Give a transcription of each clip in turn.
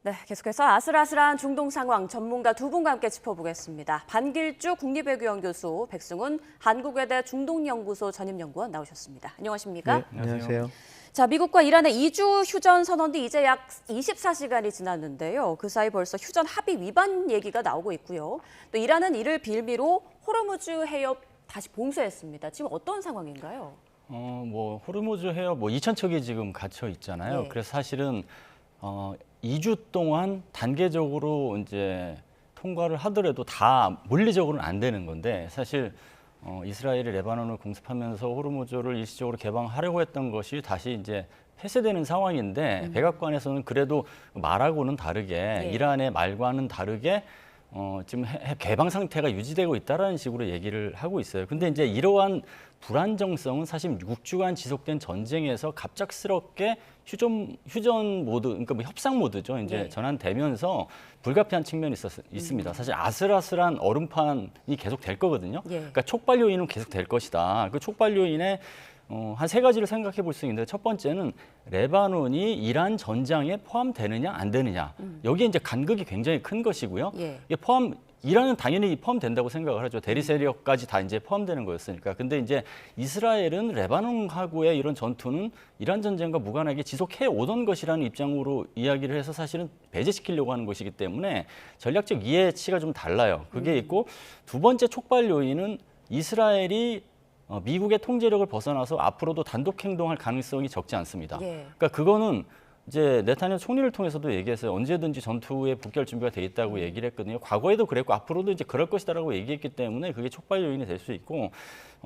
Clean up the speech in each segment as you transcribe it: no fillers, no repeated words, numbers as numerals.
네, 계속해서 아슬아슬한 중동 상황 전문가 두 분과 함께 짚어보겠습니다. 반길주 국립외교원 교수, 백승훈 한국외대 중동연구소 전임연구원 나오셨습니다. 안녕하십니까? 네, 안녕하세요. 자, 미국과 이란의 2주 휴전 선언 뒤 이제 약 24시간이 지났는데요. 그 사이 벌써 휴전 합의 위반 얘기가 나오고 있고요. 또 이란은 이를 빌미로 호르무즈 해협 다시 봉쇄했습니다. 지금 어떤 상황인가요? 호르무즈 해협 2,000척이 지금 갇혀 있잖아요. 네. 그래서 사실은 2주 동안 단계적으로 이제 통과를 하더라도 다 물리적으로는 안 되는 건데 사실 이스라엘이 레바논을 공습하면서 호르무즈를 일시적으로 개방하려고 했던 것이 다시 이제 폐쇄되는 상황인데 백악관에서는 그래도 말하고는 다르게 네. 이란의 말과는 다르게 지금 개방 상태가 유지되고 있다라는 식으로 얘기를 하고 있어요. 근데 이제 이러한 불안정성은 사실 6주간 지속된 전쟁에서 갑작스럽게 휴전 모드, 그러니까 뭐 협상 모드죠. 이제 네. 전환되면서 불가피한 측면이 있습니다. 사실 아슬아슬한 얼음판이 계속 될 거거든요. 예. 그러니까 촉발 요인은 계속 될 것이다. 그 촉발 요인에 한 세 가지를 생각해 볼 수 있는데 첫 번째는 레바논이 이란 전장에 포함되느냐 안 되느냐. 여기에 이제 간극이 굉장히 큰 것이고요. 예. 이게 이란은 당연히 포함된다고 생각을 하죠. 대리 세력까지 다 이제 포함되는 거였으니까. 근데 이제 이스라엘은 레바논하고의 이런 전투는 이란 전쟁과 무관하게 지속해 오던 것이라는 입장으로 이야기를 해서 사실은 배제시키려고 하는 것이기 때문에 전략적 이해치가 좀 달라요. 그게 있고 두 번째 촉발 요인은 이스라엘이 미국의 통제력을 벗어나서 앞으로도 단독 행동할 가능성이 적지 않습니다. 예. 그러니까 그거는 이제 네타냐후 총리를 통해서도 얘기했어요. 언제든지 전투에 복귀할 준비가 돼 있다고 얘기를 했거든요. 과거에도 그랬고 앞으로도 이제 그럴 것이다라고 얘기했기 때문에 그게 촉발 요인이 될 수 있고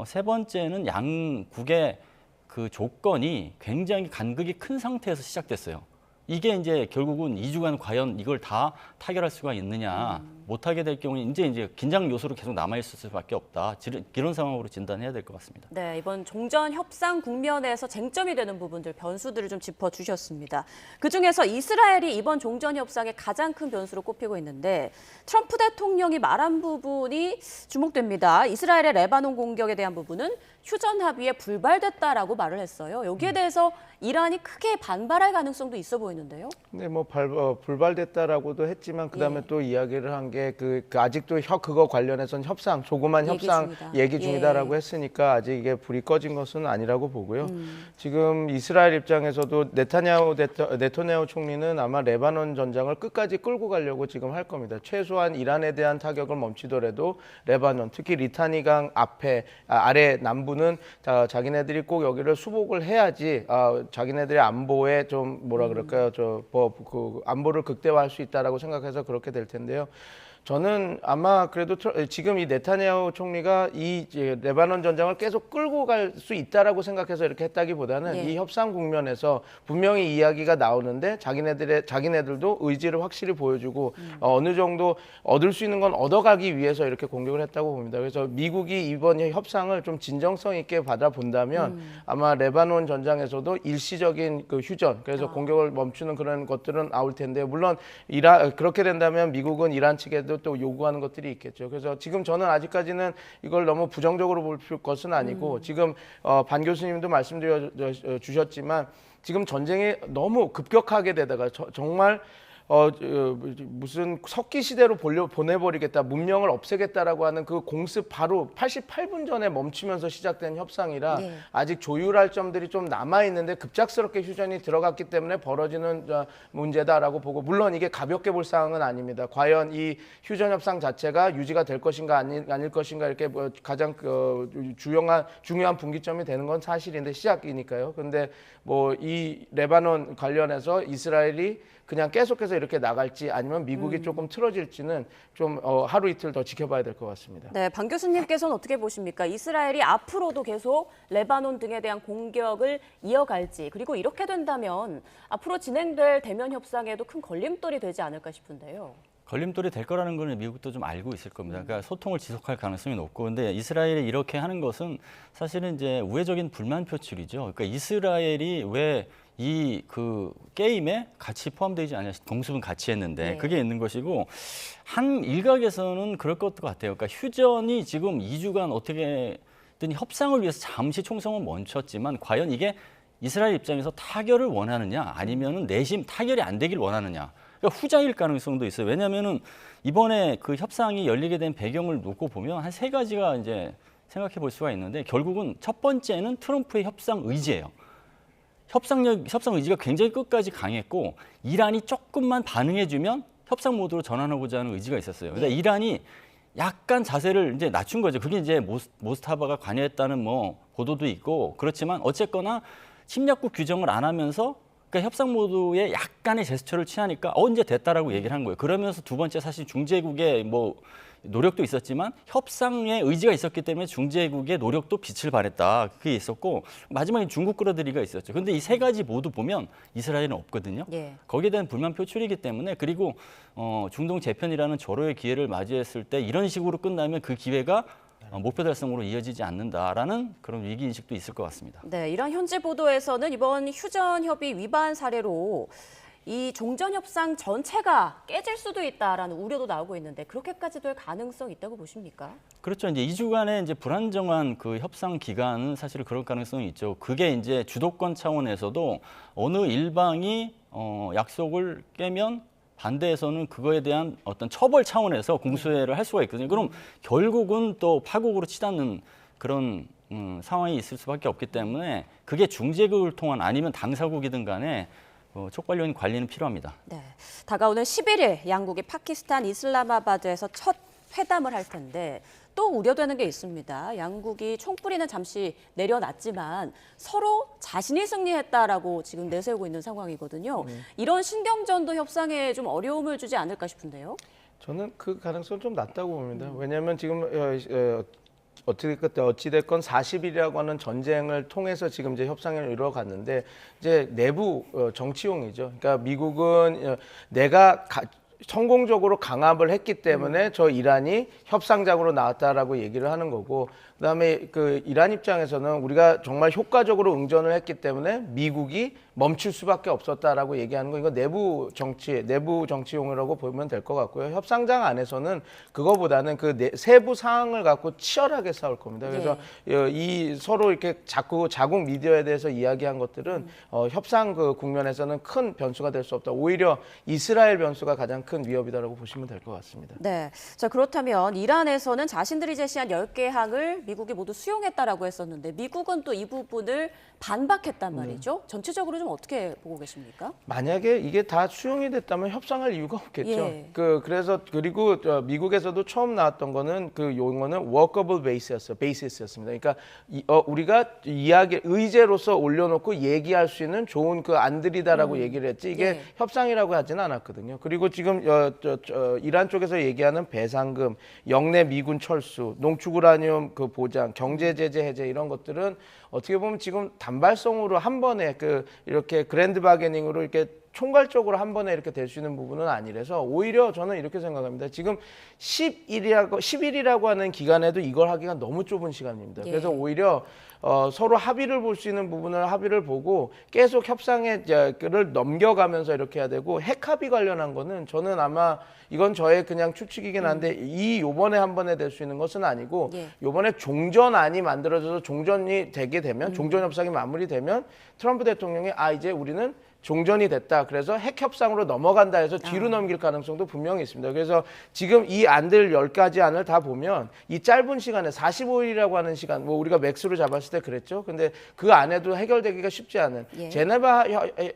세 번째는 양국의 그 조건이 굉장히 간극이 큰 상태에서 시작됐어요. 이게 이제 결국은 2주간 과연 이걸 다 타결할 수가 있느냐, 못하게 될 경우에 이제 긴장 요소로 계속 남아있을 수밖에 없다. 이런 상황으로 진단해야 될 것 같습니다. 네, 이번 종전 협상 국면에서 쟁점이 되는 부분들, 변수들을 좀 짚어주셨습니다. 그중에서 이스라엘이 이번 종전 협상의 가장 큰 변수로 꼽히고 있는데 트럼프 대통령이 말한 부분이 주목됩니다. 이스라엘의 레바논 공격에 대한 부분은 휴전 합의에 불발됐다라고 말을 했어요. 여기에 대해서 이란이 크게 반발할 가능성도 있어 보이는데요. 네, 뭐 불발됐다라고도 했지만 그다음에 예. 또 이야기를 한 게 아직도 그거 관련해서는 조그만 얘기 협상 중이다. 얘기 중이다라고 예. 했으니까 아직 이게 불이 꺼진 것은 아니라고 보고요. 지금 이스라엘 입장에서도 네타냐후 총리는 아마 레바논 전장을 끝까지 끌고 가려고 지금 할 겁니다. 최소한 이란에 대한 타격을 멈추더라도 레바논, 특히 리타니강 아래 남부는 자기네들이 꼭 여기를 수복을 해야지 자기네들의 안보에 좀 뭐라 그럴까요? 그 안보를 극대화할 수 있다라고 생각해서 그렇게 될 텐데요. 저는 아마 그래도 지금 이 네타냐후 총리가 이제 레바논 전장을 계속 끌고 갈 수 있다라고 생각해서 이렇게 했다기보다는 예. 이 협상 국면에서 분명히 이야기가 나오는데 자기네들도 의지를 확실히 보여주고 어느 정도 얻을 수 있는 건 얻어가기 위해서 이렇게 공격을 했다고 봅니다. 그래서 미국이 이번 협상을 좀 진정성 있게 받아본다면 아마 레바논 전장에서도 일시적인 그 휴전, 그래서 공격을 멈추는 그런 것들은 나올 텐데요. 물론 그렇게 된다면 미국은 이란 측에도 또 요구하는 것들이 있겠죠. 그래서 지금 저는 아직까지는 이걸 너무 부정적으로 볼 것은 아니고 지금 반 교수님도 말씀드려 주셨지만 지금 전쟁이 너무 급격하게 되다가 정말 무슨 석기 시대로 보내버리겠다, 문명을 없애겠다라고 하는 그 공습 바로 88분 전에 멈추면서 시작된 협상이라 네. 아직 조율할 점들이 좀 남아 있는데 급작스럽게 휴전이 들어갔기 때문에 벌어지는 문제다라고 보고, 물론 이게 가볍게 볼 사항은 아닙니다. 과연 이 휴전 협상 자체가 유지가 될 것인가 아닐 것인가 이렇게 가장 중요한 분기점이 되는 건 사실인데 시작이니까요. 근데 뭐 이 레바논 관련해서 이스라엘이 그냥 계속해서 이렇게 나갈지 아니면 미국이 조금 틀어질지는 좀 하루 이틀 더 지켜봐야 될 것 같습니다. 네, 반 교수님께서는 어떻게 보십니까? 이스라엘이 앞으로도 계속 레바논 등에 대한 공격을 이어갈지, 그리고 이렇게 된다면 앞으로 진행될 대면 협상에도 큰 걸림돌이 되지 않을까 싶은데요. 걸림돌이 될 거라는 걸 미국도 좀 알고 있을 겁니다. 그러니까 소통을 지속할 가능성이 높고, 근데 이스라엘이 이렇게 하는 것은 사실은 이제 우회적인 불만 표출이죠. 그러니까 이스라엘이 왜 이 그 게임에 같이 포함되지 않냐, 공습은 같이 했는데 네. 그게 있는 것이고, 한 일각에서는 그럴 것 같아요. 그러니까 휴전이 지금 2주간 어떻게든 협상을 위해서 잠시 총성을 멈췄지만 과연 이게 이스라엘 입장에서 타결을 원하느냐 아니면은 내심 타결이 안 되길 원하느냐. 그러니까 후자일 가능성도 있어요. 왜냐하면은 이번에 그 협상이 열리게 된 배경을 놓고 보면 한 세 가지가 이제 생각해 볼 수가 있는데 결국은 첫 번째는 트럼프의 협상 의지예요. 협상 의지가 굉장히 끝까지 강했고 이란이 조금만 반응해주면 협상 모드로 전환하고자 하는 의지가 있었어요. 그러니까 이란이 약간 자세를 이제 낮춘 거죠. 그게 이제 모스타바가 관여했다는 뭐 보도도 있고 그렇지만 어쨌거나 침략국 규정을 안 하면서 그러니까 협상 모드에 약간의 제스처를 취하니까 이제 됐다라고 얘기를 한 거예요. 그러면서 두 번째 사실 중재국의 뭐 노력도 있었지만 협상의 의지가 있었기 때문에 중재국의 노력도 빛을 발했다. 그게 있었고 마지막에 중국 끌어들이가 있었죠. 근데 이 세 가지 모두 보면 이스라엘은 없거든요. 예. 거기에 대한 불만 표출이기 때문에 그리고 중동 재편이라는 절호의 기회를 맞이했을 때 이런 식으로 끝나면 그 기회가 목표 달성으로 이어지지 않는다라는 그런 위기 인식도 있을 것 같습니다. 네, 이런 현지 보도에서는 이번 휴전 협의 위반 사례로 이 종전 협상 전체가 깨질 수도 있다라는 우려도 나오고 있는데 그렇게까지 될 가능성이 있다고 보십니까? 그렇죠. 이제 2주간의 이제 불안정한 그 협상 기간은 사실 그럴 가능성이 있죠. 그게 이제 주도권 차원에서도 어느 일방이 약속을 깨면 반대에서는 그거에 대한 어떤 처벌 차원에서 공수회를 할 수가 있거든요. 그럼 결국은 또 파국으로 치닫는 그런 상황이 있을 수밖에 없기 때문에 그게 중재국을 통한 아니면 당사국이든 간에 촉발적인 관리는 필요합니다. 네, 다가오는 11일 양국이 파키스탄 이슬라마바드에서 첫 회담을 할 텐데 또 우려되는 게 있습니다. 양국이 총뿌리는 잠시 내려놨지만 서로 자신이 승리했다라고 지금 내세우고 있는 상황이거든요. 이런 신경전도 협상에 좀 어려움을 주지 않을까 싶은데요. 저는 그 가능성 좀 낮다고 봅니다. 왜냐하면 지금 어찌됐건 40일이라고 하는 전쟁을 통해서 지금 이제 협상을 이루어갔는데 이제 내부 정치용이죠. 그러니까 미국은 내가 성공적으로 강압을 했기 때문에 저 이란이 협상장으로 나왔다라고 얘기를 하는 거고, 그다음에 그 이란 입장에서는 우리가 정말 효과적으로 응전을 했기 때문에 미국이 멈출 수밖에 없었다라고 얘기하는 거, 이거 내부 정치용이라고 보면 될 것 같고요. 협상장 안에서는 그거보다는 그 세부 사항을 갖고 치열하게 싸울 겁니다. 그래서 이 서로 이렇게 자꾸 자국 미디어에 대해서 이야기한 것들은 협상 그 국면에서는 큰 변수가 될 수 없다. 오히려 이스라엘 변수가 가장 큰 위협이다라고 보시면 될 것 같습니다. 네, 자 그렇다면 이란에서는 자신들이 제시한 10개 항을 미국이 모두 수용했다라고 했었는데 미국은 또 이 부분을 반박했단 말이죠. 전체적으로 좀 어떻게 보고 계십니까? 만약에 이게 다 수용이 됐다면 협상할 이유가 없겠죠. 예. 그리고 미국에서도 처음 나왔던 거는 그 용어는 workable basis였습니다. 그러니까 우리가 의제로서 올려놓고 얘기할 수 있는 좋은 그 안들이다라고 얘기를 했지 이게 예. 협상이라고 하지는 않았거든요. 그리고 지금 이란 쪽에서 얘기하는 배상금, 영내 미군 철수, 농축 우라늄 그 보장, 경제 제재 해제 이런 것들은 어떻게 보면 지금 단발성으로 한 번에 이렇게 그랜드 바게닝으로 이렇게 총괄적으로 한 번에 이렇게 될 수 있는 부분은 아니라서 오히려 저는 이렇게 생각합니다. 지금 10일이라고 하는 기간에도 이걸 하기가 너무 좁은 시간입니다. 예. 그래서 오히려 서로 합의를 볼 수 있는 부분을 합의를 보고 계속 협상을 넘겨가면서 이렇게 해야 되고, 핵 합의 관련한 거는 저는 아마 이건 저의 그냥 추측이긴 한데 요번에 한 번에 될 수 있는 것은 아니고 요번에 종전안이 만들어져서 종전이 되게 되면 종전 협상이 마무리되면 트럼프 대통령이 이제 우리는 종전이 됐다. 그래서 핵 협상으로 넘어간다 해서 뒤로 넘길 가능성도 분명히 있습니다. 그래서 지금 이 안들 10가지 안을 다 보면 이 짧은 시간에 45일이라고 하는 시간, 뭐 우리가 맥스로 잡았을 때 그랬죠. 근데 그 안에도 해결되기가 쉽지 않은 제네바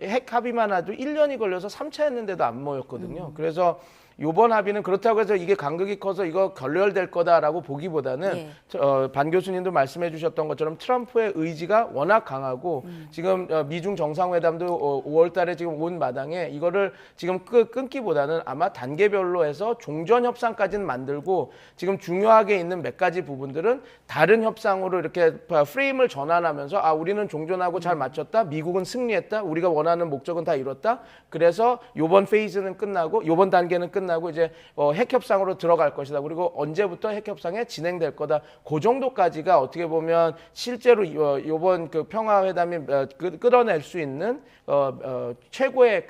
핵 합의만 해도 1년이 걸려서 3차 했는데도 안 모였거든요. 그래서 요번 합의는 그렇다고 해서 이게 간극이 커서 이거 결렬될 거다라고 보기보다는 반 교수님도 말씀해 주셨던 것처럼 트럼프의 의지가 워낙 강하고 지금 미중 정상회담도 5월 달에 지금 온 마당에 이거를 지금 끊기보다는 아마 단계별로 해서 종전 협상까지는 만들고 지금 중요하게 있는 몇 가지 부분들은 다른 협상으로 이렇게 프레임을 전환하면서 우리는 종전하고 잘 맞췄다. 미국은 승리했다. 우리가 원하는 목적은 다 이뤘다. 그래서 요번 페이즈는 끝나고 요번 단계는 끝나고 이제 핵 협상으로 들어갈 것이다. 그리고 언제부터 핵 협상에 진행될 거다. 그 정도까지가 어떻게 보면 실제로 이번 그 평화 회담이 끌어낼 수 있는 최고의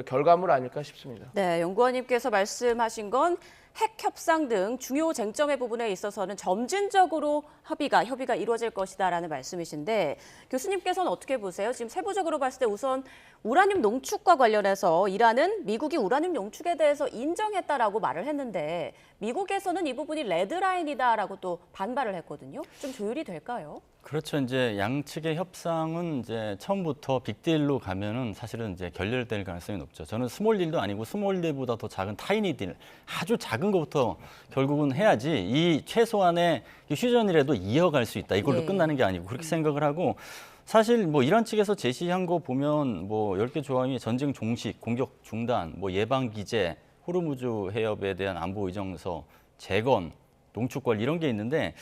결과물 아닐까 싶습니다. 네, 연구원님께서 말씀하신 건 핵 협상 등 중요 쟁점의 부분에 있어서는 점진적으로 협의가 이루어질 것이다라는 말씀이신데 교수님께서는 어떻게 보세요? 지금 세부적으로 봤을 때 우선 우라늄 농축과 관련해서 이란은 미국이 우라늄 농축에 대해서 인정했다라고 말을 했는데 미국에서는 이 부분이 레드라인이다라고 또 반발을 했거든요. 좀 조율이 될까요? 그렇죠. 이제 양측의 협상은 이제 처음부터 빅딜로 가면은 사실은 이제 결렬될 가능성이 높죠. 저는 스몰 딜도 아니고 스몰 딜보다 더 작은 타이니 딜, 아주 작은 것부터 결국은 해야지 이 최소한의 휴전이라도 이어갈 수 있다. 이걸로 네. 끝나는 게 아니고 그렇게 생각을 하고 사실 뭐 이란 측에서 제시한 거 보면 뭐 10개 조항이 전쟁 종식, 공격 중단, 뭐 예방 기제, 호르무즈 해협에 대한 안보 의정서, 재건, 농축 권리 이런 게 있는데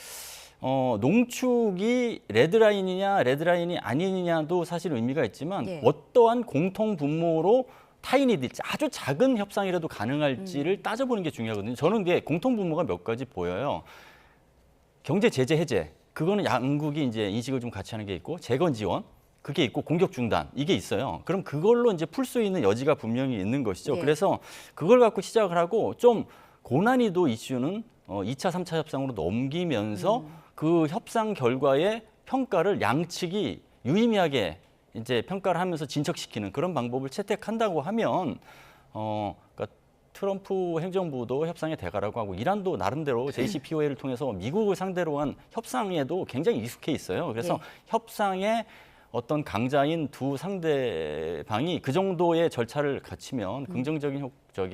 농축이 레드라인이냐 레드라인이 아니냐도 사실 의미가 있지만 예. 어떠한 공통 분모로 타인이 될지 아주 작은 협상이라도 가능할지를 따져보는 게 중요하거든요. 저는 이게 공통 분모가 몇 가지 보여요. 경제 제재 해제 그거는 양국이 이제 인식을 좀 같이 하는 게 있고 재건 지원 그게 있고 공격 중단 이게 있어요. 그럼 그걸로 이제 풀 수 있는 여지가 분명히 있는 것이죠. 예. 그래서 그걸 갖고 시작을 하고 좀 고난이도 이슈는 2차, 3차 협상으로 넘기면서 그 협상 결과의 평가를 양측이 유의미하게 이제 평가를 하면서 진척시키는 그런 방법을 채택한다고 하면 그러니까 트럼프 행정부도 협상의 대가라고 하고 이란도 나름대로 JCPOA를 통해서 미국을 상대로 한 협상에도 굉장히 익숙해 있어요. 그래서 예. 협상에 어떤 강자인 두 상대방이 그 정도의 절차를 거치면 긍정적인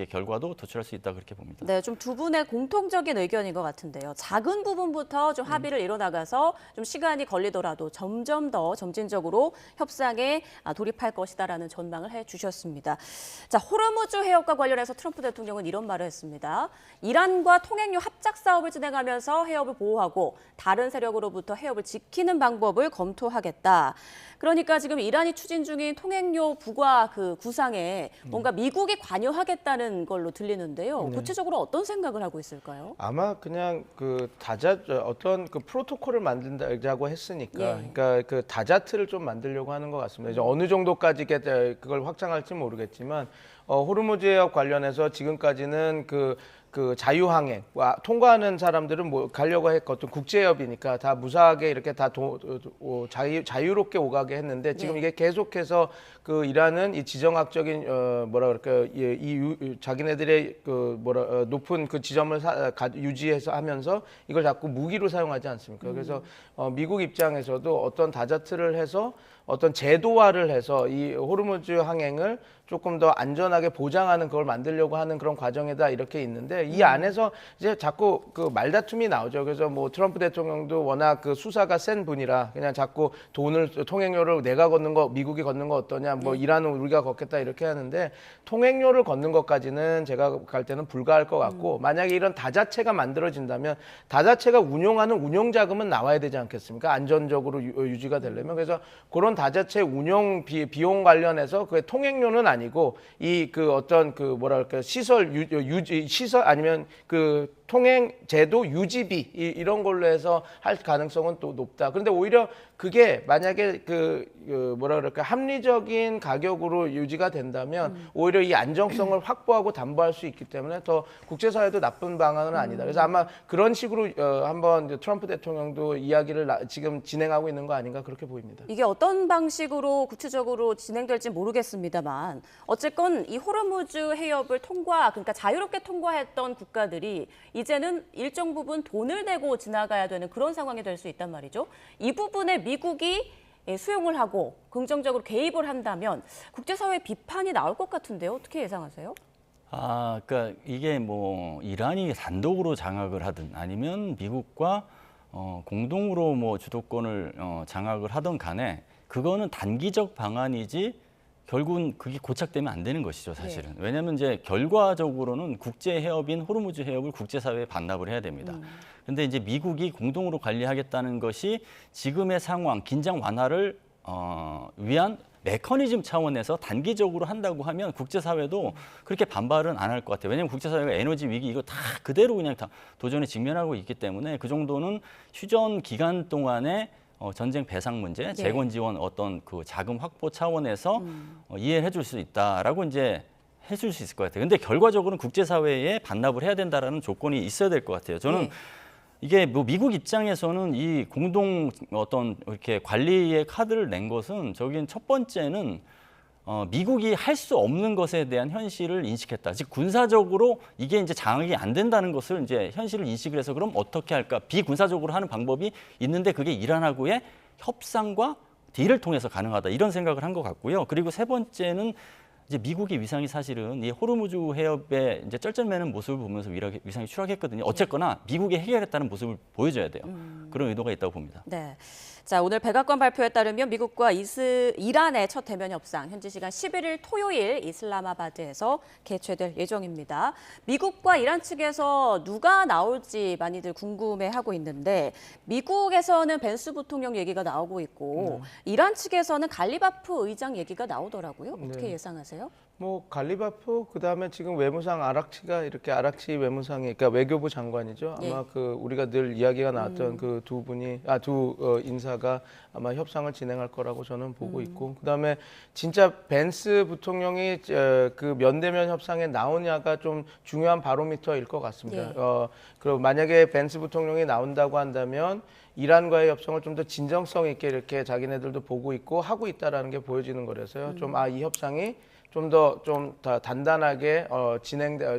결과도 도출할 수 있다 그렇게 봅니다. 네, 좀 두 분의 공통적인 의견인 것 같은데요. 작은 부분부터 좀 합의를 이뤄나가서 좀 시간이 걸리더라도 점점 더 점진적으로 협상에 돌입할 것이다라는 전망을 해주셨습니다. 자, 호르무즈 해협과 관련해서 트럼프 대통령은 이런 말을 했습니다. 이란과 통행료 합작 사업을 진행하면서 해협을 보호하고 다른 세력으로부터 해협을 지키는 방법을 검토하겠다. 그러니까 지금 이란이 추진 중인 통행료 부과 그 구상에 뭔가 미국이 관여하겠다는 걸로 들리는데요. 구체적으로 어떤 생각을 하고 있을까요? 아마 그냥 그 어떤 그 프로토콜을 만든다고 했으니까, 예. 그러니까 그 다자트를 좀 만들려고 하는 것 같습니다. 이제 어느 정도까지 그걸 확장할지 모르겠지만, 호르무즈 해협 관련해서 지금까지는 그 자유항행 통과하는 사람들은 뭐 가려고 했거든. 국제협이니까 다 무사하게 이렇게 다 자유롭게 오가게 했는데 지금 네. 이게 계속해서 그 이란은 이 지정학적인 뭐라 그럴까요? 자기네들의 높은 그 지점을 유지해서 하면서 이걸 자꾸 무기로 사용하지 않습니까? 그래서 미국 입장에서도 어떤 다자트를 해서 어떤 제도화를 해서 이 호르무즈 항행을 조금 더 안전하게 보장하는 그걸 만들려고 하는 그런 과정에다 이렇게 있는데 이 안에서 이제 자꾸 그 말다툼이 나오죠. 그래서 뭐 트럼프 대통령도 워낙 그 수사가 센 분이라 그냥 자꾸 통행료를 내가 걷는 거 미국이 걷는 거 어떠냐 뭐 이란은 우리가 걷겠다 이렇게 하는데 통행료를 걷는 것까지는 제가 갈 때는 불가할 것 같고 만약에 이런 다자체가 만들어진다면 다자체가 운용하는 운용 자금은 나와야 되지 않겠습니까? 안전적으로 유지가 되려면 그래서 그런 다자체 운용 비용 관련해서 그 통행료는 아니고 이 그 어떤 그 뭐랄까 시설 아니면 그 통행 제도 유지비 이런 걸로 해서 할 가능성은 또 높다. 그런데 오히려 그게 만약에 뭐라 그럴까 합리적인 가격으로 유지가 된다면 오히려 이 안정성을 확보하고 담보할 수 있기 때문에 더 국제사회도 나쁜 방안은 아니다. 그래서 아마 그런 식으로 한번 이제 트럼프 대통령도 이야기를 지금 진행하고 있는 거 아닌가 그렇게 보입니다. 이게 어떤 방식으로 구체적으로 진행될지 모르겠습니다만 어쨌건 이 호르무즈 해협을 그러니까 자유롭게 통과했던 국가들이 이제는 일정 부분 돈을 내고 지나가야 되는 그런 상황이 될 수 있단 말이죠. 이 부분에 미국이 수용을 하고 긍정적으로 개입을 한다면 국제사회 비판이 나올 것 같은데요. 어떻게 예상하세요? 그러니까 이게 뭐 이란이 단독으로 장악을 하든 아니면 미국과 공동으로 뭐 주도권을 장악을 하든 간에 그거는 단기적 방안이지 결국은 그게 고착되면 안 되는 것이죠, 사실은. 네. 왜냐하면 이제 결과적으로는 국제 해협인 호르무즈 해협을 국제사회에 반납을 해야 됩니다. 그런데 이제 미국이 공동으로 관리하겠다는 것이 지금의 상황, 긴장 완화를 위한 메커니즘 차원에서 단기적으로 한다고 하면 국제사회도 그렇게 반발은 안 할 것 같아요. 왜냐하면 국제사회가 에너지 위기 이거 다 그대로 그냥 다 도전에 직면하고 있기 때문에 그 정도는 휴전 기간 동안에 전쟁 배상 문제, 재건 지원 어떤 그 자금 확보 차원에서 이해를 해줄 수 있다라고 이제 해줄 수 있을 것 같아요. 근데 결과적으로는 국제사회에 반납을 해야 된다라는 조건이 있어야 될 것 같아요. 저는 네. 이게 뭐 미국 입장에서는 이 공동 어떤 이렇게 관리의 카드를 낸 것은 저긴 첫 번째는 미국이 할 수 없는 것에 대한 현실을 인식했다. 즉 군사적으로 이게 이제 장악이 안 된다는 것을 이제 현실을 인식을 해서 그럼 어떻게 할까? 비군사적으로 하는 방법이 있는데 그게 이란하고의 협상과 딜을 통해서 가능하다. 이런 생각을 한 것 같고요. 그리고 세 번째는 이제 미국의 위상이 사실은 이 호르무즈 해협에 이제 쩔쩔매는 모습을 보면서 위상이 추락했거든요. 어쨌거나 미국이 해결했다는 모습을 보여줘야 돼요. 그런 의도가 있다고 봅니다. 네. 자, 오늘 백악관 발표에 따르면 미국과 이란의 첫 대면 협상 현지 시간 11일 토요일 이슬라마바드에서 개최될 예정입니다. 미국과 이란 측에서 누가 나올지 많이들 궁금해하고 있는데 미국에서는 벤스 부통령 얘기가 나오고 있고 이란 측에서는 갈리바프 의장 얘기가 나오더라고요. 어떻게 예상하세요? 뭐 갈리바프 그다음에 지금 외무상 아락치가 이렇게 아락치 외무상이 그러니까 외교부 장관이죠. 아마 그 우리가 늘 이야기가 나왔던 그 두 분이 두 인사가 아마 협상을 진행할 거라고 저는 보고 있고 그다음에 진짜 벤스 부통령이 그 면대면 협상에 나오냐가 좀 중요한 바로미터일 것 같습니다. 예. 그리고 만약에 벤스 부통령이 나온다고 한다면 이란과의 협상을 좀 더 진정성 있게 이렇게 자기네들도 보고 있고 하고 있다라는 게 보여지는 거라서요. 좀 이 협상이 좀 더 단단하게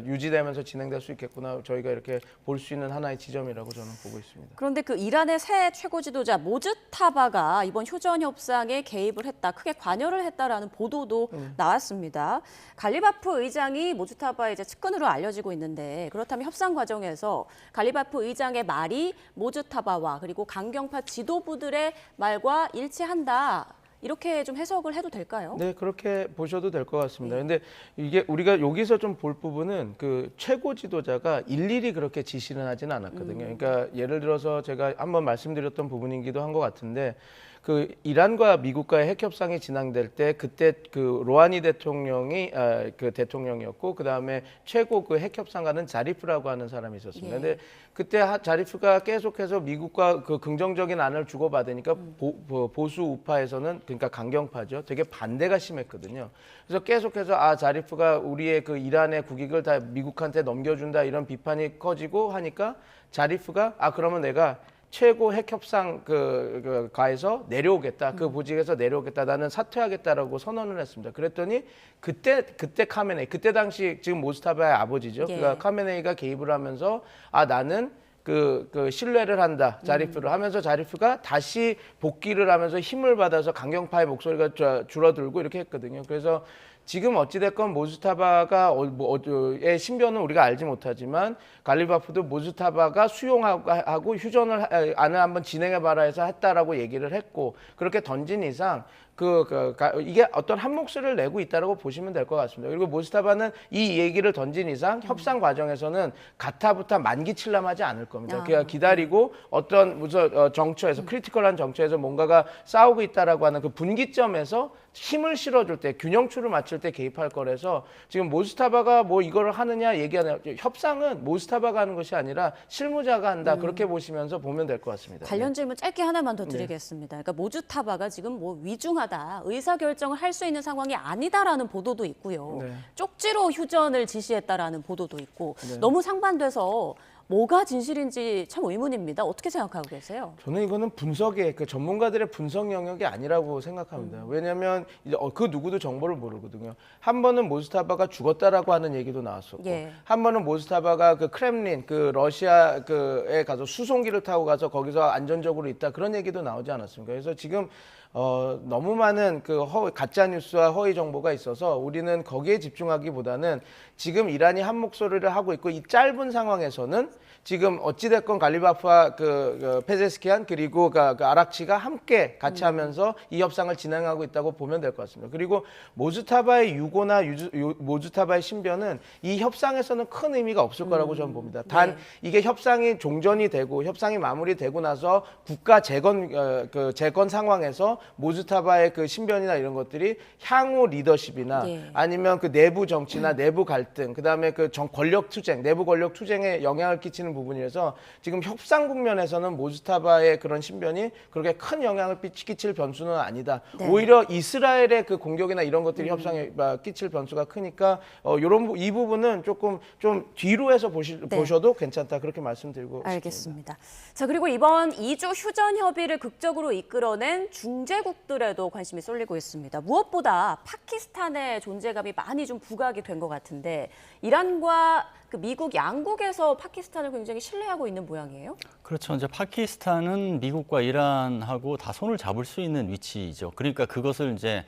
유지되면서 진행될 수 있겠구나. 저희가 이렇게 볼 수 있는 하나의 지점이라고 저는 보고 있습니다. 그런데 그 이란의 새 최고 지도자 모즈타바가 이번 휴전 협상에 개입을 했다, 크게 관여를 했다라는 보도도 나왔습니다. 갈리바프 의장이 모즈타바의 이제 측근으로 알려지고 있는데 그렇다면 협상 과정에서 갈리바프 의장의 말이 모즈타바와 그리고 강경파 지도부들의 말과 일치한다. 이렇게 좀 해석을 해도 될까요? 네, 그렇게 보셔도 될 것 같습니다. 근데 이게 우리가 여기서 좀 볼 부분은 그 최고 지도자가 일일이 그렇게 지시는 하진 않았거든요. 그러니까 예를 들어서 제가 한번 말씀드렸던 부분이기도 한 것 같은데 그 이란과 미국과의 핵 협상이 진행될 때 그때 그 로하니 대통령이 그 대통령이었고 그 다음에 최고 그 핵 협상가는 자리프라고 하는 사람이 있었습니다. 예. 근데 그때 자리프가 계속해서 미국과 그 긍정적인 안을 주고받으니까 보수 우파에서는 그러니까 강경파죠. 되게 반대가 심했거든요. 그래서 계속해서 자리프가 우리의 그 이란의 국익을 다 미국한테 넘겨준다 이런 비판이 커지고 하니까 자리프가 그러면 내가 최고 핵협상 가에서 내려오겠다. 그 보직에서 내려오겠다. 나는 사퇴하겠다라고 선언을 했습니다. 그랬더니 그때 카메네이, 그때 당시 지금 모스타바의 아버지죠. 예. 그러니까 카메네이가 개입을 하면서 나는 그 신뢰를 한다. 자리프를 하면서 자리프가 다시 복귀를 하면서 힘을 받아서 강경파의 목소리가 줄어들고 이렇게 했거든요. 그래서 지금 어찌됐건 모즈타바가 의 신변은 우리가 알지 못하지만 갈리바프도 모즈타바가 수용하고 휴전을 안을 한번 진행해봐라 해서 했다라고 얘기를 했고 그렇게 던진 이상 이게 어떤 한 목소리를 내고 있다라고 보시면 될 것 같습니다. 그리고 모스타바는 이 얘기를 던진 이상 협상 과정에서는 가타부타 만기칠람하지 않을 겁니다. 그냥 기다리고 어떤 무슨 정처에서 크리티컬한 정처에서 뭔가가 싸우고 있다라고 하는 그 분기점에서 힘을 실어줄 때 균형추를 맞출 때 개입할 거라서 지금 모스타바가 뭐 이거를 하느냐 얘기하느냐 협상은 모스타바가 하는 것이 아니라 실무자가 한다 그렇게 보면 될 것 같습니다. 관련 질문 짧게 하나만 더 드리겠습니다. 그러니까 모즈타바가 지금 뭐 위중하다, 의사결정을 할 수 있는 상황이 아니다라는 보도도 있고요. 네. 쪽지로 휴전을 지시했다라는 보도도 있고 너무 상반돼서 뭐가 진실인지 참 의문입니다. 어떻게 생각하고 계세요? 저는 이거는 분석의 그 전문가들의 분석 영역이 아니라고 생각합니다. 왜냐하면 그 누구도 정보를 모르거든요. 한 번은 모스타바가 죽었다라고 하는 얘기도 나왔었고, 예. 한 번은 모스타바가 그 크렘린 그 러시아에 가서 수송기를 타고 가서 거기서 안전적으로 있다 그런 얘기도 나오지 않았습니까? 그래서 지금 너무 많은 그 가짜 뉴스와 허위 정보가 있어서 우리는 거기에 집중하기보다는 지금 이란이 한 목소리를 하고 있고 이 짧은 상황에서는 지금 어찌됐건 갈리바프와 그 페제스키안 그리고 그 아락치가 함께 같이 하면서 이 협상을 진행하고 있다고 보면 될 것 같습니다. 그리고 모즈타바의 유고나 모즈타바의 신변은 이 협상에서는 큰 의미가 없을 거라고 저는 봅니다. 단 이게 협상이 종전이 되고 협상이 마무리되고 나서 국가 재건 상황에서 모즈타바의 그 신변이나 이런 것들이 향후 리더십이나 아니면 그 내부 정치나 내부 갈등 갈등, 그다음에 그 권력 투쟁, 내부 권력 투쟁에 영향을 끼치는 부분이라서 지금 협상 국면에서는 모스타바의 그런 신변이 그렇게 큰 영향을 끼칠 변수는 아니다. 네. 오히려 이스라엘의 그 공격이나 이런 것들이 협상에 끼칠 변수가 크니까 이 부분은 조금 좀 뒤로 해서 보셔도 괜찮다 그렇게 말씀드리고 싶습니다. 알겠습니다. 자, 그리고 이번 2주 휴전 협의를 극적으로 이끌어낸 중재국들에도 관심이 쏠리고 있습니다. 무엇보다 파키스탄의 존재감이 많이 좀 부각이 된 것 같은데 이란과 그 미국 양국에서 파키스탄을 굉장히 신뢰하고 있는 모양이에요? 그렇죠. 이제 파키스탄은 미국과 이란하고 다 손을 잡을 수 있는 위치이죠. 그러니까 그것을 이제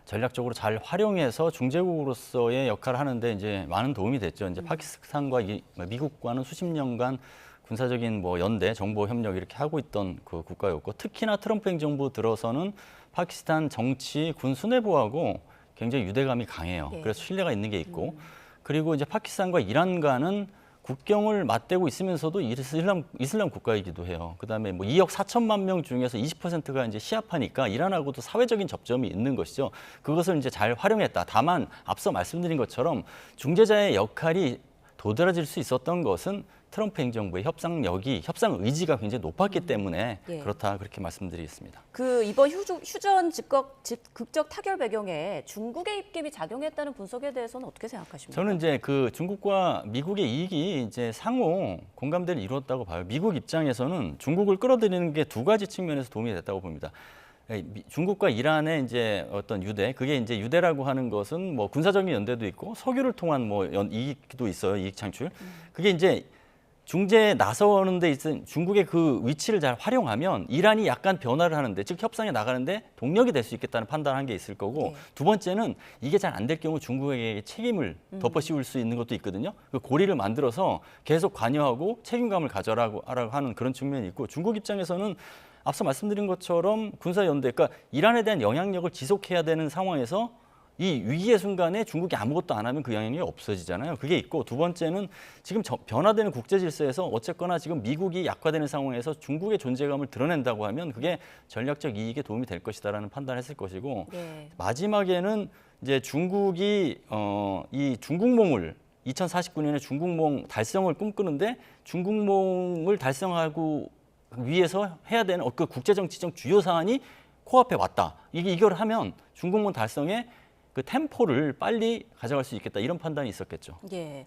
전략적으로 잘 활용해서 중재국으로서의 역할을 하는데 이제 많은 도움이 됐죠. 이제 파키스탄과 미국과는 수십 년간 군사적인 뭐 연대, 정보 협력 이렇게 하고 있던 그 국가였고, 특히나 트럼프 행정부 들어서는 파키스탄 정치, 군 수뇌부하고 굉장히 유대감이 강해요. 네. 그래서 신뢰가 있는 게 있고, 그리고 이제 파키스탄과 이란과는 국경을 맞대고 있으면서도 이슬람 국가이기도 해요. 그다음에 뭐 2억 4천만 명 중에서 20%가 이제 시아파니까 이란하고도 사회적인 접점이 있는 것이죠. 그것을 이제 잘 활용했다. 다만 앞서 말씀드린 것처럼 중재자의 역할이 도드라질 수 있었던 것은 트럼프 행정부의 협상 의지가 굉장히 높았기 때문에 예. 그렇다 그렇게 말씀드리겠습니다. 그 이번 휴전 극적 타결 배경에 중국의 입김이 작용했다는 분석에 대해서는 어떻게 생각하십니까? 저는 이제 그 중국과 미국의 이익이 이제 상호 공감대를 이루었다고 봐요. 미국 입장에서는 중국을 끌어들이는 게 두 가지 측면에서 도움이 됐다고 봅니다. 중국과 이란의 이제 어떤 유대, 그게 이제 유대라고 하는 것은 뭐 군사적인 연대도 있고 석유를 통한 뭐 이익도 있어요, 이익 창출. 그게 이제 중재에 나서는 데 있은 중국의 그 위치를 잘 활용하면 이란이 약간 변화를 하는데, 즉 협상에 나가는데 동력이 될 수 있겠다는 판단한 게 있을 거고, 네. 두 번째는 이게 잘 안 될 경우 중국에게 책임을 덮어씌울 수 있는 것도 있거든요. 그 고리를 만들어서 계속 관여하고 책임감을 가져라고 하는 그런 측면이 있고, 중국 입장에서는 앞서 말씀드린 것처럼 군사연대, 그러니까 이란에 대한 영향력을 지속해야 되는 상황에서 이 위기의 순간에 중국이 아무것도 안 하면 그 영향력이 없어지잖아요. 그게 있고, 두 번째는 지금 변화되는 국제 질서에서 어쨌거나 지금 미국이 약화되는 상황에서 중국의 존재감을 드러낸다고 하면 그게 전략적 이익에 도움이 될 것이다라는 판단을 했을 것이고, 네. 마지막에는 이제 중국이 이 중국몽을 2049년에 중국몽 달성을 꿈꾸는데 중국몽을 달성하고 위해서 해야 되는 그 국제정치적 주요 사안이 코앞에 왔다. 이걸 하면 중국몽 달성에 그 템포를 빨리 가져갈 수 있겠다, 이런 판단이 있었겠죠. 예.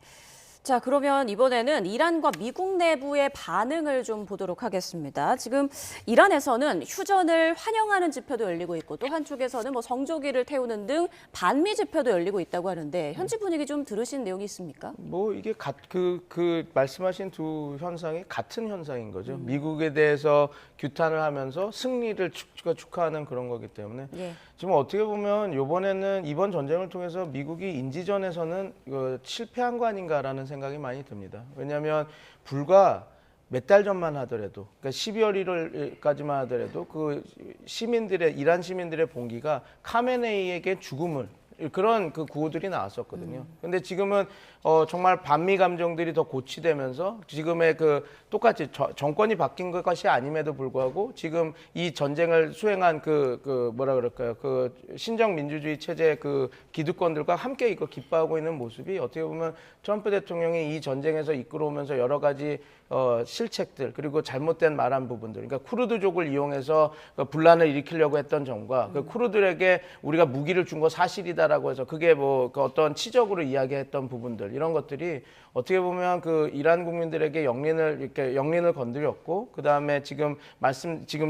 자, 그러면 이번에는 이란과 미국 내부의 반응을 좀 보도록 하겠습니다. 지금 이란에서는 휴전을 환영하는 집회도 열리고 있고, 또 한쪽에서는 뭐 성조기를 태우는 등 반미 집회도 열리고 있다고 하는데, 현지 분위기 좀 들으신 내용이 있습니까? 뭐 이게 그 말씀하신 두 현상이 같은 현상인 거죠. 미국에 대해서 규탄을 하면서 승리를 축하하는 그런 거기 때문에 예. 지금 어떻게 보면 이번 전쟁을 통해서 미국이 인지전에서는 실패한 거 아닌가라는 생각이 많이 듭니다. 왜냐하면 불과 몇 달 전만 하더라도, 그러니까 12월 1일까지만 하더라도 그 이란 시민들의 봉기가 카메네이에게 죽음을, 그런 그 구호들이 나왔었거든요. 근데 지금은 정말 반미 감정들이 더 고취되면서 지금의 그 똑같이 정권이 바뀐 것이 아님에도 불구하고 지금 이 전쟁을 수행한 뭐라 그럴까요? 그 신정 민주주의 체제 그 기득권들과 함께 이거 기뻐하고 있는 모습이, 어떻게 보면 트럼프 대통령이 이 전쟁에서 이끌어오면서 여러 가지 실책들, 그리고 잘못된 말한 부분들, 그러니까 쿠르드족을 이용해서 분란을 일으키려고 했던 점과 그 쿠르드에게 우리가 무기를 준 거 사실이다라고 해서 그게 뭐 그 어떤 치적으로 이야기했던 부분들, 이런 것들이 어떻게 보면 그 이란 국민들에게 영린을 건드렸고, 그 다음에 지금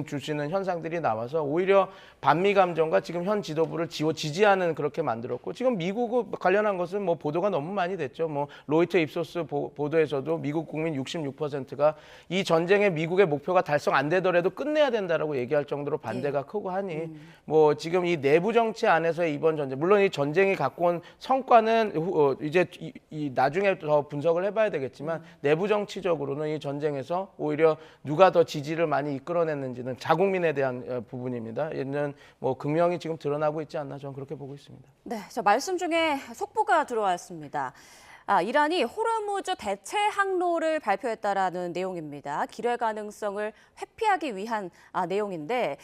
주시는 현상들이 나와서 오히려 반미 감정과 지금 현 지도부를 지지하는 그렇게 만들었고, 지금 미국 관련한 것은 뭐 보도가 너무 많이 됐죠. 뭐 로이터 입소스 보도에서도 미국 국민 66%가 이 전쟁의 미국의 목표가 달성 안 되더라도 끝내야 된다라고 얘기할 정도로 반대가 크고 하니, 뭐 지금 이 내부 정치 안에서의 이번 전쟁, 물론 이 전쟁이 갖고 온 성과는 이제 나중에 더 분석을 해봐야 되겠지만, 내부 정치적으로는 이 전쟁에서 오히려 누가 더 지지를 많이 이끌어냈는지는 자국민에 대한 부분입니다. 얘는 뭐 극명히 지금 드러나고 있지 않나, 저는 그렇게 보고 있습니다. 네, 저 말씀 중에 속보가 들어왔습니다. 이란이 호르무즈 대체 항로를 발표했다라는 내용입니다. 기뢰 가능성을 회피하기 위한 내용인데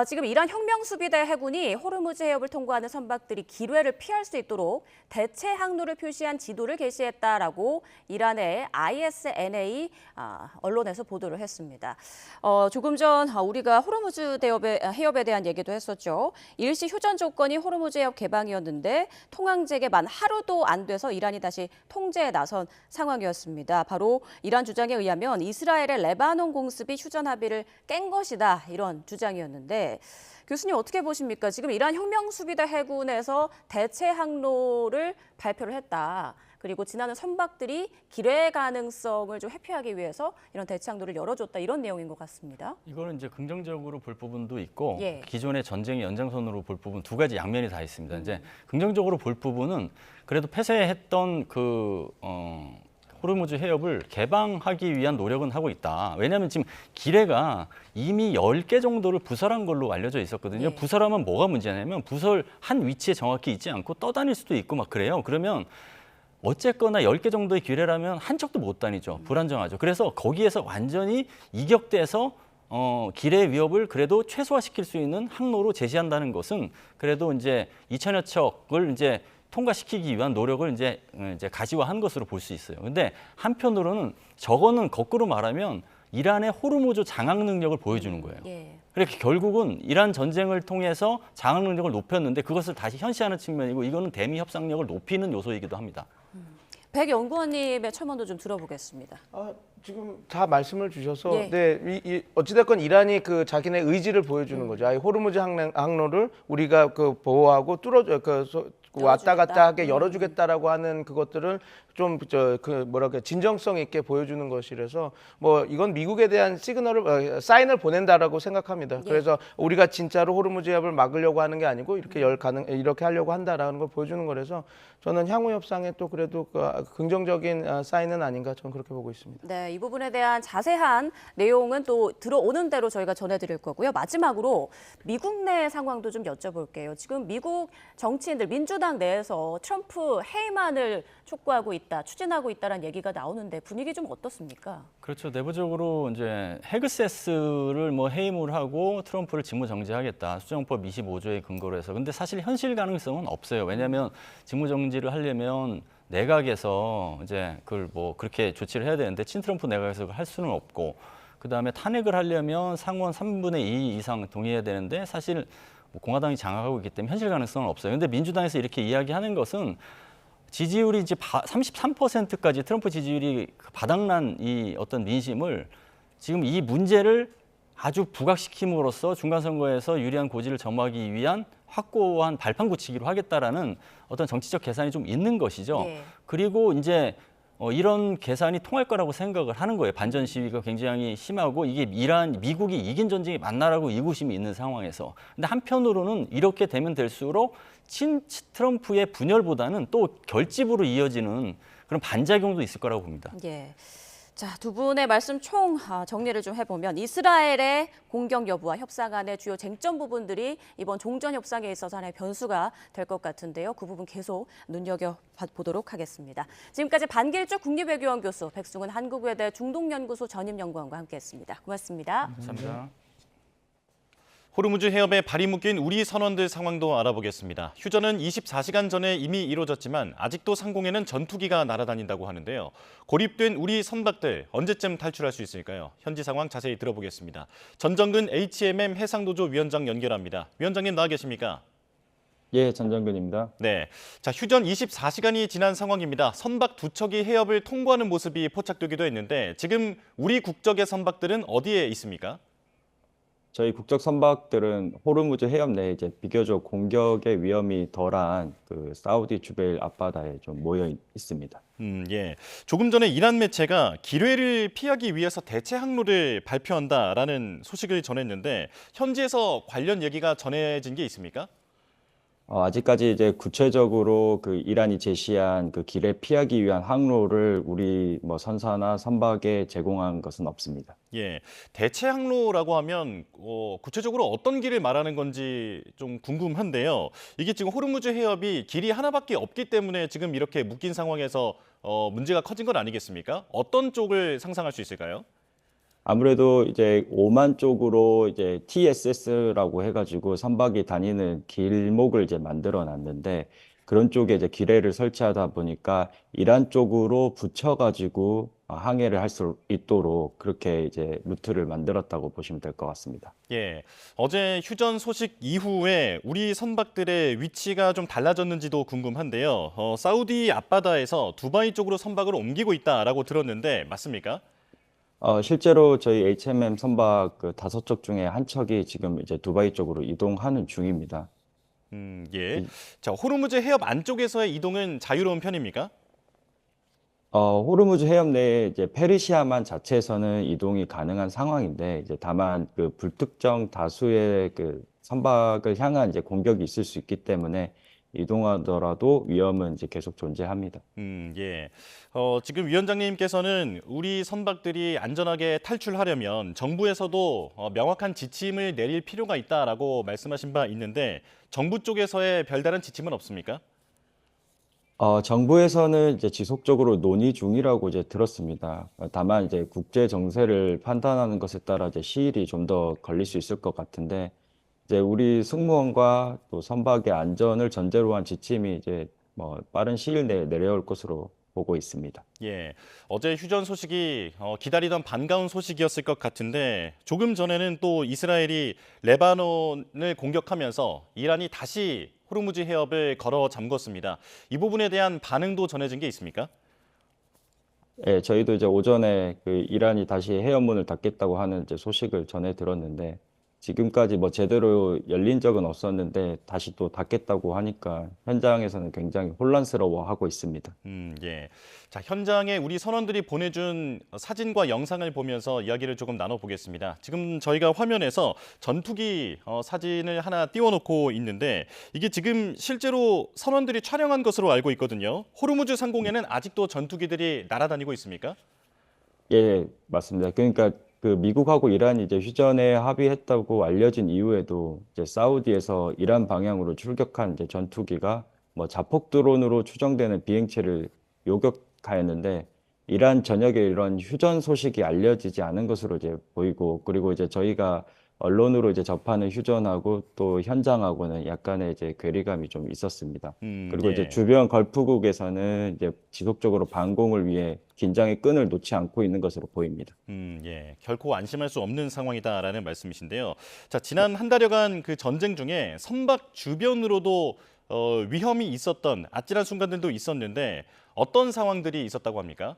지금 이란 혁명수비대 해군이 호르무즈 해협을 통과하는 선박들이 기뢰를 피할 수 있도록 대체 항로를 표시한 지도를 게시했다라고 이란의 ISNA 언론에서 보도를 했습니다. 조금 전 우리가 호르무즈 해협에 대한 얘기도 했었죠. 일시 휴전 조건이 호르무즈 해협 개방이었는데 통항 재개 만 하루도 안 돼서 이란이 다시 통제에 나선 상황이었습니다. 바로 이란 주장에 의하면 이스라엘의 레바논 공습이 휴전 합의를 깬 것이다, 이런 주장이었는데 교수님 어떻게 보십니까? 지금 이란 혁명수비대 해군에서 대체 항로를 발표를 했다. 그리고 지나는 선박들이 기뢰 가능성을 좀 회피하기 위해서 이런 대체 항로를 열어줬다, 이런 내용인 것 같습니다. 이거는 이제 긍정적으로 볼 부분도 있고 예. 기존의 전쟁의 연장선으로 볼 부분 두 가지 양면이 다 있습니다. 이제 긍정적으로 볼 부분은 그래도 폐쇄했던 호르무즈 해협을 개방하기 위한 노력은 하고 있다. 왜냐하면 지금 기뢰가 이미 10개 정도를 부설한 걸로 알려져 있었거든요. 예. 부설하면 뭐가 문제냐면 부설 한 위치에 정확히 있지 않고 떠다닐 수도 있고 막 그래요. 그러면 어쨌거나 10개 정도의 기뢰라면 한 척도 못 다니죠. 불안정하죠. 그래서 거기에서 완전히 이격돼서 기뢰의 위협을 그래도 최소화시킬 수 있는 항로로 제시한다는 것은 그래도 이제 2천여 척을 이제 통과시키기 위한 노력을 이제 가시화한 것으로 볼 수 있어요. 근데 한편으로는 저거는 거꾸로 말하면 이란의 호르무즈 장악 능력을 보여주는 거예요. 예. 그러니까 결국은 이란 전쟁을 통해서 장악 능력을 높였는데 그것을 다시 현시하는 측면이고 이거는 대미 협상력을 높이는 요소이기도 합니다. 백 연구원님의 첨언도 좀 들어보겠습니다. 지금 다 말씀을 주셔서 예. 네, 어찌됐건 이란이 그 자기네 의지를 보여주는 거죠. 호르무즈 항로를 우리가 보호하고 왔다 갔다 하게 열어주겠다라고 하는 그것들을 좀 진정성 있게 보여주는 것이라서 뭐 이건 미국에 대한 사인을 보낸다라고 생각합니다. 예. 그래서 우리가 진짜로 호르무즈 해협을 막으려고 하는 게 아니고 이렇게 하려고 한다라는 걸 보여주는 거라서 저는 향후 협상에 또 그래도 긍정적인 사인은 아닌가 저는 그렇게 보고 있습니다. 네, 이 부분에 대한 자세한 내용은 또 들어오는 대로 저희가 전해드릴 거고요. 마지막으로 미국 내 상황도 좀 여쭤볼게요. 지금 미국 정치인들, 민주당 내에서 트럼프 해임안을 촉구하고 있다, 추진하고 있다는 얘기가 나오는데 분위기 좀 어떻습니까? 그렇죠. 내부적으로 이제 헤그세스를 해임을 하고 트럼프를 직무정지하겠다. 수정법 25조의 근거로 해서. 근데 사실 현실 가능성은 없어요. 왜냐하면 직무정지를 하려면 내각에서 이제 그걸 그렇게 조치를 해야 되는데 친트럼프 내각에서 할 수는 없고, 그 다음에 탄핵을 하려면 상원 3분의 2 이상 동의해야 되는데 사실 공화당이 장악하고 있기 때문에 현실 가능성은 없어요. 근데 민주당에서 이렇게 이야기하는 것은 지지율이 이제 33%까지 트럼프 지지율이 바닥난 이 어떤 민심을 지금 이 문제를 아주 부각시킴으로써 중간선거에서 유리한 고지를 점하기 위한 확고한 발판 굳히기로 하겠다라는 어떤 정치적 계산이 좀 있는 것이죠. 예. 그리고 이제 이런 계산이 통할 거라고 생각을 하는 거예요. 반전 시위가 굉장히 심하고 이게 미국이 이긴 전쟁이 맞나라고 의구심이 있는 상황에서. 근데 한편으로는 이렇게 되면 될수록 트럼프의 분열보다는 또 결집으로 이어지는 그런 반작용도 있을 거라고 봅니다. 예. 자, 두 분의 말씀 총 정리를 좀 해보면 이스라엘의 공격 여부와 협상 안의 주요 쟁점 부분들이 이번 종전 협상에 있어서 하나의 변수가 될 것 같은데요. 그 부분 계속 눈여겨보도록 하겠습니다. 지금까지 반길주 국립외교원 교수, 백승훈 한국외대 중동연구소 전임연구원과 함께했습니다. 고맙습니다. 감사합니다. 호르무즈 해협에 발이 묶인 우리 선원들 상황도 알아보겠습니다. 휴전은 24시간 전에 이미 이루어졌지만 아직도 상공에는 전투기가 날아다닌다고 하는데요. 고립된 우리 선박들 언제쯤 탈출할 수 있을까요? 현지 상황 자세히 들어보겠습니다. 전정근 HMM 해상노조 위원장 연결합니다. 위원장님 나와 계십니까? 예, 전정근입니다. 네, 자 휴전 24시간이 지난 상황입니다. 선박 두 척이 해협을 통과하는 모습이 포착되기도 했는데 지금 우리 국적의 선박들은 어디에 있습니까? 저희 국적 선박들은 호르무즈 해협 내에 이제 비교적 공격의 위험이 덜한 사우디 주베일 앞바다에 좀 모여 있습니다. 예. 조금 전에 이란 매체가 기뢰를 피하기 위해서 대체 항로를 발표한다라는 소식을 전했는데 현지에서 관련 얘기가 전해진 게 있습니까? 아직까지 이제 구체적으로 그 이란이 제시한 그 길에 피하기 위한 항로를 우리 뭐 선사나 선박에 제공한 것은 없습니다. 예, 대체 항로라고 하면 구체적으로 어떤 길을 말하는 건지 좀 궁금한데요. 이게 지금 호르무즈 해협이 길이 하나밖에 없기 때문에 지금 이렇게 묶인 상황에서 문제가 커진 건 아니겠습니까? 어떤 쪽을 상상할 수 있을까요? 아무래도 이제 오만 쪽으로 이제 TSS라고 해가지고 선박이 다니는 길목을 이제 만들어 놨는데 그런 쪽에 이제 기뢰를 설치하다 보니까 이란 쪽으로 붙여가지고 항해를 할 수 있도록 그렇게 이제 루트를 만들었다고 보시면 될 것 같습니다. 예, 어제 휴전 소식 이후에 우리 선박들의 위치가 좀 달라졌는지도 궁금한데요. 사우디 앞바다에서 두바이 쪽으로 선박을 옮기고 있다라고 들었는데 맞습니까? 실제로 저희 HMM 선박 그 5척 중에 한 척이 지금 이제 두바이 쪽으로 이동하는 중입니다. 예. 이- 자, 호르무즈 해협 안쪽에서의 이동은 자유로운 편입니까? 호르무즈 해협 내에 이제 페르시아만 자체에서는 이동이 가능한 상황인데 이제 다만 그 불특정 다수의 그 선박을 향한 이제 공격이 있을 수 있기 때문에 이동하더라도 위험은 이제 계속 존재합니다. 예. 지금 위원장님께서는 우리 선박들이 안전하게 탈출하려면 정부에서도 명확한 지침을 내릴 필요가 있다라고 말씀하신 바 있는데 정부 쪽에서의 별다른 지침은 없습니까? 정부에서는 이제 지속적으로 논의 중이라고 이제 들었습니다. 다만 이제 국제 정세를 판단하는 것에 따라 이제 시일이 좀 더 걸릴 수 있을 것 같은데 이제 우리 승무원과 또 선박의 안전을 전제로 한 지침이 이제 뭐 빠른 시일 내에 내려올 것으로 보고 있습니다. 예. 어제 휴전 소식이 기다리던 반가운 소식이었을 것 같은데 조금 전에는 또 이스라엘이 레바논을 공격하면서 이란이 다시 호르무즈 해협을 걸어 잠궜습니다. 이 부분에 대한 반응도 전해진 게 있습니까? 예, 저희도 이제 오전에 그 이란이 다시 해협문을 닫겠다고 하는 이제 소식을 전해 들었는데 지금까지 뭐 제대로 열린 적은 없었는데 다시 또 닫겠다고 하니까 현장에서는 굉장히 혼란스러워하고 있습니다. 예. 자, 현장에 우리 선원들이 보내준 사진과 영상을 보면서 이야기를 조금 나눠보겠습니다. 지금 저희가 화면에서 전투기 사진을 하나 띄워놓고 있는데 이게 지금 실제로 선원들이 촬영한 것으로 알고 있거든요. 호르무즈 상공에는 아직도 전투기들이 날아다니고 있습니까? 예, 맞습니다. 그러니까 그 미국하고 이란이 이제 휴전에 합의했다고 알려진 이후에도 이제 사우디에서 이란 방향으로 출격한 이제 전투기가 뭐 자폭 드론으로 추정되는 비행체를 요격하였는데 이란 전역에 이런 휴전 소식이 알려지지 않은 것으로 이제 보이고 그리고 이제 저희가 언론으로 이제 접하는 휴전하고 또 현장하고는 약간의 이제 괴리감이 좀 있었습니다. 그리고 이제 예. 주변 걸프국에서는 이제 지속적으로 반공을 위해 긴장의 끈을 놓지 않고 있는 것으로 보입니다. 예. 결코 안심할 수 없는 상황이다라는 말씀이신데요. 자, 지난 한 달여간 그 전쟁 중에 선박 주변으로도 위험이 있었던 아찔한 순간들도 있었는데 어떤 상황들이 있었다고 합니까?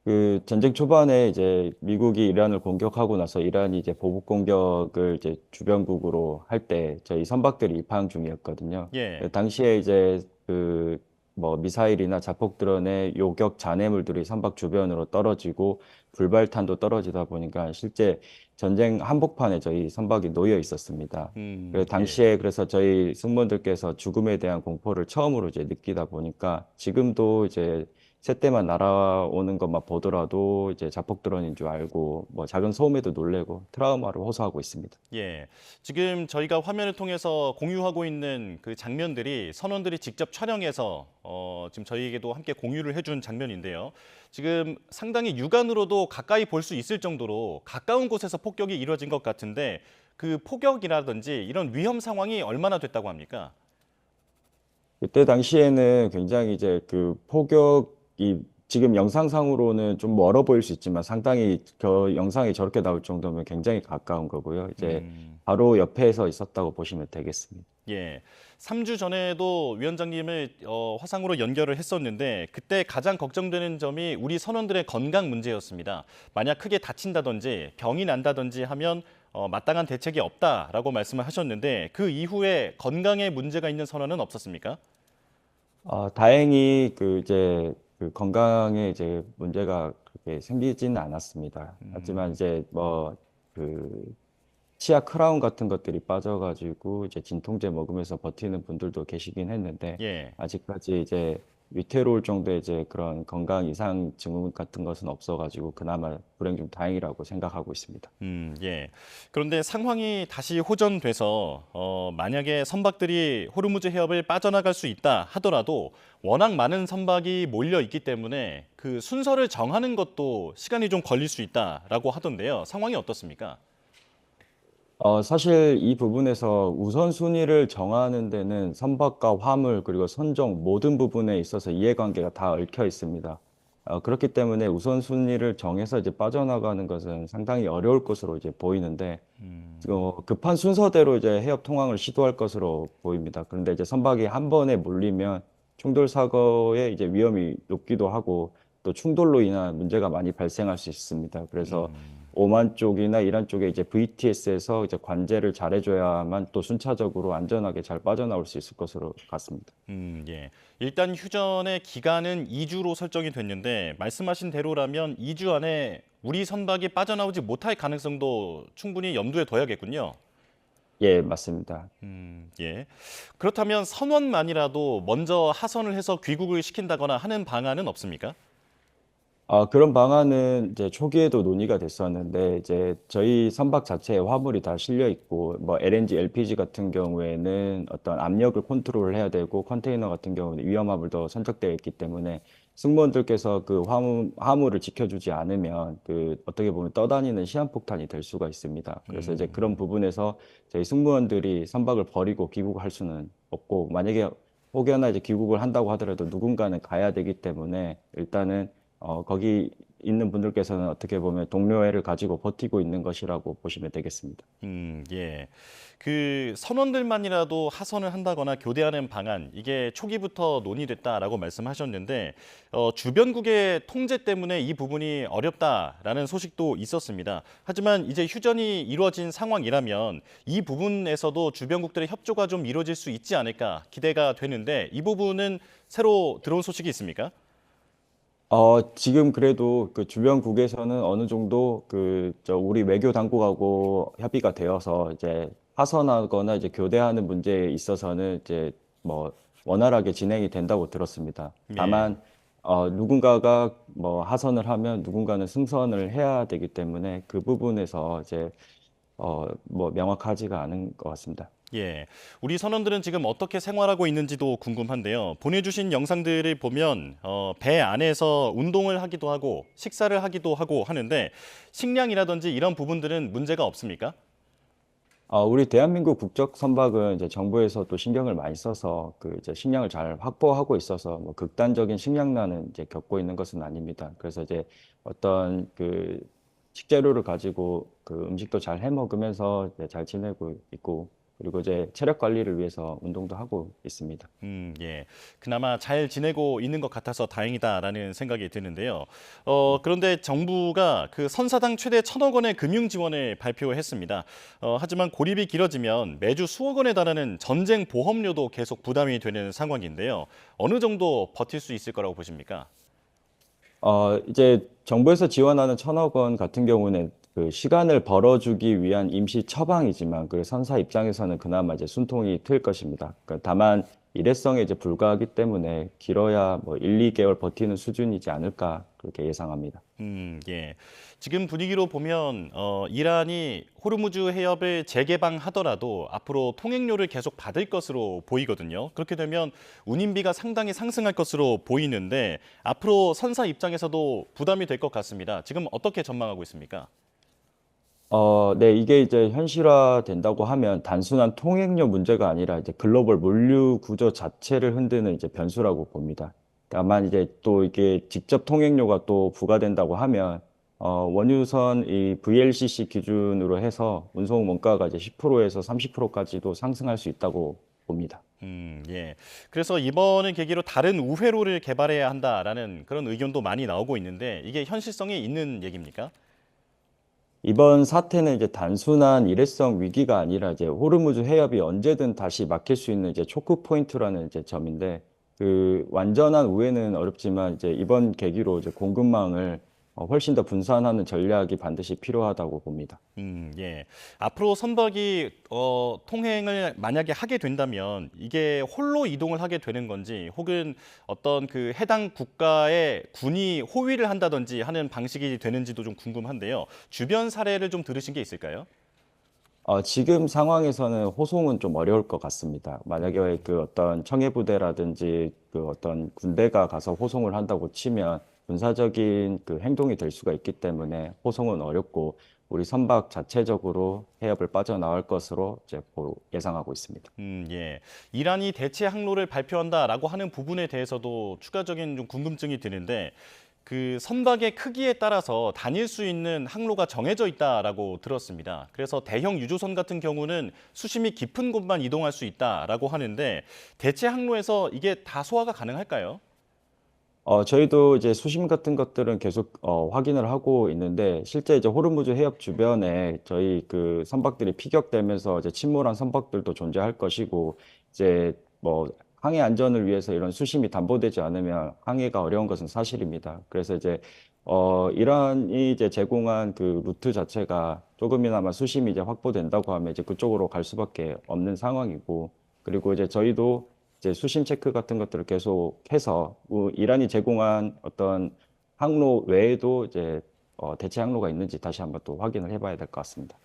그 전쟁 초반에 이제 미국이 이란을 공격하고 나서 이란이 이제 보복 공격을 이제 주변국으로 할 때 저희 선박들이 입항 중이었거든요. 예. 당시에 이제 그 뭐 미사일이나 자폭 드론의 요격 잔해물들이 선박 주변으로 떨어지고 불발탄도 떨어지다 보니까 실제 전쟁 한복판에 저희 선박이 놓여 있었습니다. 예. 당시에 그래서 저희 승무원들께서 죽음에 대한 공포를 처음으로 이제 느끼다 보니까 지금도 이제 새떼만 날아오는 것만 보더라도 이제 자폭 드론인 줄 알고 뭐 작은 소음에도 놀래고 트라우마를 호소하고 있습니다. 예. 지금 저희가 화면을 통해서 공유하고 있는 그 장면들이 선원들이 직접 촬영해서 지금 저희에게도 함께 공유를 해준 장면인데요. 지금 상당히 육안으로도 가까이 볼 수 있을 정도로 가까운 곳에서 폭격이 이루어진 것 같은데 그 폭격이라든지 이런 위험 상황이 얼마나 됐다고 합니까? 그때 당시에는 굉장히 이제 그 폭격이 지금 영상상으로는 좀 멀어 보일 수 있지만 상당히 그 영상이 저렇게 나올 정도면 굉장히 가까운 거고요. 이제 바로 옆에서 있었다고 보시면 되겠습니다. 예. 3주 전에도 위원장님을 화상으로 연결을 했었는데 그때 가장 걱정되는 점이 우리 선원들의 건강 문제였습니다. 만약 크게 다친다든지 병이 난다든지 하면 마땅한 대책이 없다라고 말씀을 하셨는데 그 이후에 건강에 문제가 있는 선원은 없었습니까? 다행히 그 이제 그 건강에 이제 문제가 그렇게 생기지는 않았습니다. 하지만 이제 뭐그 치아 크라운 같은 것들이 빠져가지고 이제 진통제 먹으면서 버티는 분들도 계시긴 했는데 예. 아직까지 이제 위태로울 정도의 이제 그런 건강 이상 증후 같은 것은 없어가지고 그나마 불행 중 다행이라고 생각하고 있습니다. 예. 그런데 상황이 다시 호전돼서 만약에 선박들이 호르무즈 해협을 빠져나갈 수 있다 하더라도 워낙 많은 선박이 몰려 있기 때문에 그 순서를 정하는 것도 시간이 좀 걸릴 수 있다라고 하던데요. 상황이 어떻습니까? 사실 이 부분에서 우선순위를 정하는 데는 선박과 화물 그리고 선정 모든 부분에 있어서 이해관계가 다 얽혀 있습니다. 그렇기 때문에 우선순위를 정해서 이제 빠져나가는 것은 상당히 어려울 것으로 이제 보이는데 급한 순서대로 이제 해협 통항을 시도할 것으로 보입니다. 그런데 이제 선박이 한 번에 몰리면 충돌 사고의 이제 위험이 높기도 하고 또 충돌로 인한 문제가 많이 발생할 수 있습니다. 그래서 오만 쪽이나 이란 쪽에 이제 VTS에서 이제 관제를 잘해줘야만 또 순차적으로 안전하게 잘 빠져나올 수 있을 것으로 같습니다. 예. 일단 휴전의 기간은 2주로 설정이 됐는데 말씀하신 대로라면 2주 안에 우리 선박이 빠져나오지 못할 가능성도 충분히 염두에 둬야겠군요. 예, 맞습니다. 예. 그렇다면 선원만이라도 먼저 하선을 해서 귀국을 시킨다거나 하는 방안은 없습니까? 그런 방안은 이제 초기에도 논의가 됐었는데 이제 저희 선박 자체에 화물이 다 실려 있고 뭐 LNG, LPG 같은 경우에는 어떤 압력을 컨트롤해야 되고 컨테이너 같은 경우는 위험함을 더 선적되어 있기 때문에 승무원들께서 그 화물을 지켜주지 않으면 그 어떻게 보면 떠다니는 시한폭탄이 될 수가 있습니다. 그래서 이제 그런 부분에서 저희 승무원들이 선박을 버리고 귀국할 수는 없고 만약에 혹여나 이제 귀국을 한다고 하더라도 누군가는 가야 되기 때문에 일단은 거기 있는 분들께서는 어떻게 보면 동료애를 가지고 버티고 있는 것이라고 보시면 되겠습니다. 예. 그 선원들만이라도 하선을 한다거나 교대하는 방안, 이게 초기부터 논의됐다라고 말씀하셨는데 주변국의 통제 때문에 이 부분이 어렵다라는 소식도 있었습니다. 하지만 이제 휴전이 이루어진 상황이라면 이 부분에서도 주변국들의 협조가 좀 이루어질 수 있지 않을까 기대가 되는데 이 부분은 새로 들어온 소식이 있습니까? 지금 그래도 그 주변국에서는 어느 정도 우리 외교 당국하고 협의가 되어서 이제 하선하거나 이제 교대하는 문제에 있어서는 이제 뭐 원활하게 진행이 된다고 들었습니다. 예. 다만, 누군가가 뭐 하선을 하면 누군가는 승선을 해야 되기 때문에 그 부분에서 이제, 뭐 명확하지가 않은 것 같습니다. 예, 우리 선원들은 지금 어떻게 생활하고 있는지도 궁금한데요. 보내주신 영상들을 보면 배 안에서 운동을 하기도 하고 식사를 하기도 하고 하는데 식량이라든지 이런 부분들은 문제가 없습니까? 우리 대한민국 국적 선박은 이제 정부에서 또 신경을 많이 써서 그 이제 식량을 잘 확보하고 있어서 뭐 극단적인 식량난은 이제 겪고 있는 것은 아닙니다. 그래서 이제 어떤 그 식재료를 가지고 그 음식도 잘 해 먹으면서 이제 잘 지내고 있고 그리고 이제 체력 관리를 위해서 운동도 하고 있습니다. 예, 그나마 잘 지내고 있는 것 같아서 다행이다라는 생각이 드는데요. 그런데 정부가 그 선사당 최대 1,000억 원의 금융 지원을 발표했습니다. 하지만 고립이 길어지면 매주 수억 원에 달하는 전쟁 보험료도 계속 부담이 되는 상황인데요. 어느 정도 버틸 수 있을 거라고 보십니까? 이제 정부에서 지원하는 1,000억 원 같은 경우는 그 시간을 벌어주기 위한 임시 처방이지만 그 선사 입장에서는 그나마 이제 숨통이 트일 것입니다. 다만 일회성에 이제 불과하기 때문에 길어야 뭐 1, 2개월 버티는 수준이지 않을까 그렇게 예상합니다. 예. 지금 분위기로 보면 이란이 호르무즈 해협을 재개방하더라도 앞으로 통행료를 계속 받을 것으로 보이거든요. 그렇게 되면 운임비가 상당히 상승할 것으로 보이는데 앞으로 선사 입장에서도 부담이 될 것 같습니다. 지금 어떻게 전망하고 있습니까? 네, 이게 이제 현실화된다고 하면 단순한 통행료 문제가 아니라 이제 글로벌 물류 구조 자체를 흔드는 이제 변수라고 봅니다. 다만 이제 또 이게 직접 통행료가 또 부과된다고 하면 원유선 이 VLCC 기준으로 해서 운송 원가가 이제 10%에서 30%까지도 상승할 수 있다고 봅니다. 예. 그래서 이번을 계기로 다른 우회로를 개발해야 한다라는 그런 의견도 많이 나오고 있는데 이게 현실성이 있는 얘기입니까? 이번 사태는 이제 단순한 일회성 위기가 아니라 이제 호르무즈 해협이 언제든 다시 막힐 수 있는 이제 초크 포인트라는 이제 점인데 그 완전한 우회는 어렵지만 이제 이번 계기로 이제 공급망을 훨씬 더 분산하는 전략이 반드시 필요하다고 봅니다. 예. 앞으로 선박이 통행을 만약에 하게 된다면 이게 홀로 이동을 하게 되는 건지 혹은 어떤 그 해당 국가의 군이 호위를 한다든지 하는 방식이 되는지도 좀 궁금한데요. 주변 사례를 좀 들으신 게 있을까요? 지금 상황에서는 호송은 좀 어려울 것 같습니다. 만약에 그 어떤 청해부대라든지 그 어떤 군대가 가서 호송을 한다고 치면 군사적인 그 행동이 될 수가 있기 때문에 호송은 어렵고 우리 선박 자체적으로 해협을 빠져나올 것으로 이제 예상하고 있습니다. 예. 이란이 대체 항로를 발표한다라고 하는 부분에 대해서도 추가적인 좀 궁금증이 드는데 그 선박의 크기에 따라서 다닐 수 있는 항로가 정해져 있다라고 들었습니다. 그래서 대형 유조선 같은 경우는 수심이 깊은 곳만 이동할 수 있다라고 하는데 대체 항로에서 이게 다 소화가 가능할까요? 저희도 이제 수심 같은 것들은 계속 확인을 하고 있는데 실제 이제 호르무즈 해협 주변에 저희 그 선박들이 피격되면서 이제 침몰한 선박들도 존재할 것이고 이제 뭐 항해 안전을 위해서 이런 수심이 담보되지 않으면 항해가 어려운 것은 사실입니다. 그래서 이제 이란이 이제 제공한 그 루트 자체가 조금이나마 수심이 이제 확보된다고 하면 이제 그쪽으로 갈 수밖에 없는 상황이고 그리고 이제 저희도 이제 수심 체크 같은 것들을 계속 해서 이란이 제공한 어떤 항로 외에도 이제 대체 항로가 있는지 다시 한번 또 확인을 해봐야 될 것 같습니다.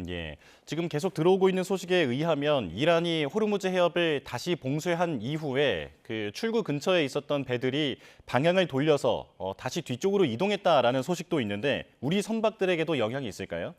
예. 지금 계속 들어오고 있는 소식에 의하면 이란이 호르무즈 해협을 다시 봉쇄한 이후에 그 출구 근처에 있었던 배들이 방향을 돌려서 다시 뒤쪽으로 이동했다라는 소식도 있는데 우리 선박들에게도 영향이 있을까요?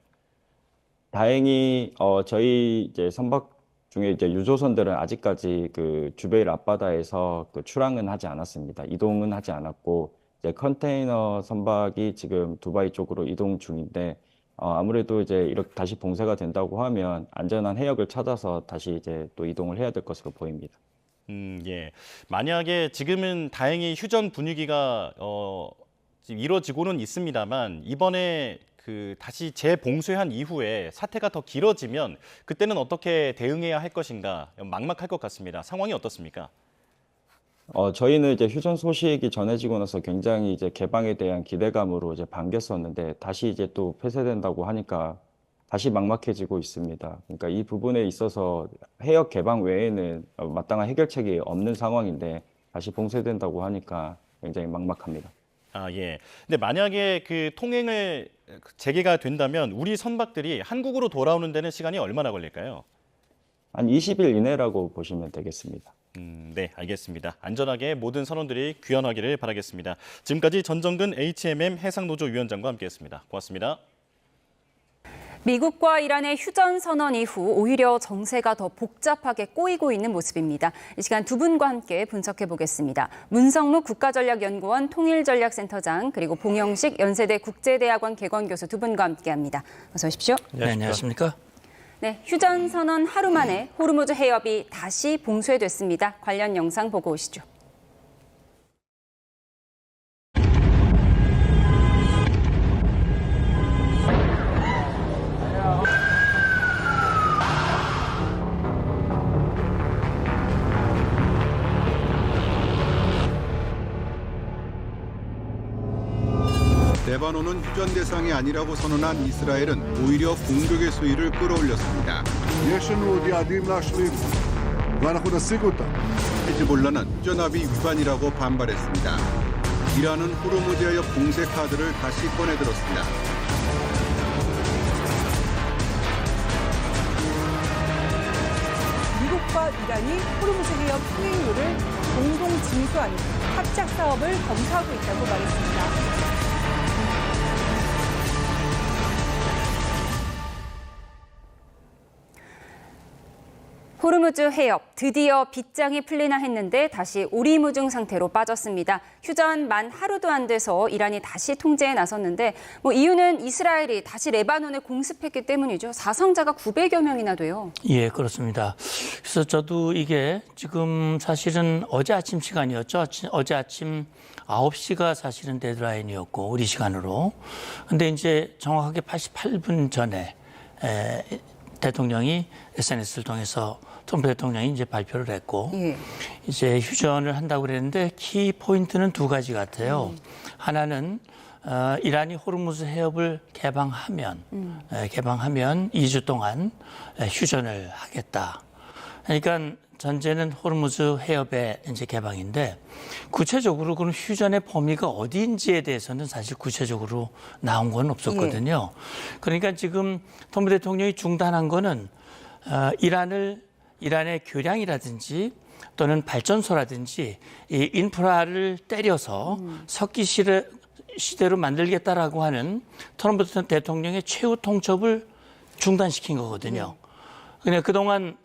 다행히 저희 이제 선박 중에 이제 유조선들은 아직까지 그 주베일 앞바다에서 그 출항은 하지 않았습니다. 이동은 하지 않았고 이제 컨테이너 선박이 지금 두바이 쪽으로 이동 중인데 아무래도 이제 이렇게 다시 봉쇄가 된다고 하면 안전한 해역을 찾아서 다시 이제 또 이동을 해야 될 것으로 보입니다. 예. 만약에 지금은 다행히 휴전 분위기가 지금 이루어지고는 있습니다만 이번에 그 다시 재봉쇄한 이후에 사태가 더 길어지면 그때는 어떻게 대응해야 할 것인가 막막할 것 같습니다. 상황이 어떻습니까? 저희는 이제 휴전 소식이 전해지고 나서 굉장히 이제 개방에 대한 기대감으로 이제 반겼었는데 다시 이제 또 폐쇄된다고 하니까 다시 막막해지고 있습니다. 그러니까 이 부분에 있어서 해역 개방 외에는 마땅한 해결책이 없는 상황인데 다시 봉쇄된다고 하니까 굉장히 막막합니다. 예. 근데 만약에 그 통행을 재개가 된다면 우리 선박들이 한국으로 돌아오는 데는 시간이 얼마나 걸릴까요? 한 20일 이내라고 보시면 되겠습니다. 네, 알겠습니다. 안전하게 모든 선원들이 귀환하기를 바라겠습니다. 지금까지 전정근 HMM 해상노조 위원장과 함께했습니다. 고맙습니다. 미국과 이란의 휴전 선언 이후 오히려 정세가 더 복잡하게 꼬이고 있는 모습입니다. 이 시간 두 분과 함께 분석해 보겠습니다. 문성무 국가전략연구원 통일전략센터장 그리고 봉영식 연세대 국제대학원 개건교수 두 분과 함께합니다. 어서 오십시오. 네, 안녕하십니까? 네, 휴전 선언 하루 만에 호르무즈 해협이 다시 봉쇄됐습니다. 관련 영상 보고 오시죠. 레바논은 휴전 대상이 아니라고 선언한 이스라엘은 오히려 공격의 수위를 끌어올렸습니다. 히즈볼라는 휴전 합의 위반이라고 반발했습니다. 이란은 호르무즈 해협 봉쇄 카드를 다시 꺼내들었습니다. 미국과 이란이 호르무즈 해협 통행로를 공동 징수하는 합작 사업을 검토하고 있다고 말했습니다. 호르무즈 해협 드디어 빗장이 풀리나 했는데 다시 오리무중 상태로 빠졌습니다. 휴전 만 하루도 안 돼서 이란이 다시 통제에 나섰는데 이유는 이스라엘이 다시 레바논에 공습했기 때문이죠. 사상자가 900여 명이나 돼요. 예, 그렇습니다. 그래서 저도 이게 지금 사실은 어제 아침 시간이었죠. 어제 아침 9시가 사실은 데드라인이었고 우리 시간으로. 근데 이제 정확하게 88분 전에 대통령이 SNS를 통해서 트럼프 대통령이 이제 발표를 했고 이제 휴전을 한다고 그랬는데 키 포인트는 두 가지 같아요. 하나는 이란이 호르무즈 해협을 개방하면 2주 동안 휴전을 하겠다. 그러니까 전제는 호르무즈 해협의 이제 개방인데 구체적으로 그런 휴전의 범위가 어디인지에 대해서는 사실 구체적으로 나온 건 없었거든요. 그러니까 지금 트럼프 대통령이 중단한 거는 이란의 교량이라든지 또는 발전소라든지 이 인프라를 때려서 석기 시대로 만들겠다라고 하는 트럼프 대통령의 최후 통첩을 중단시킨 거거든요. 그냥 그동안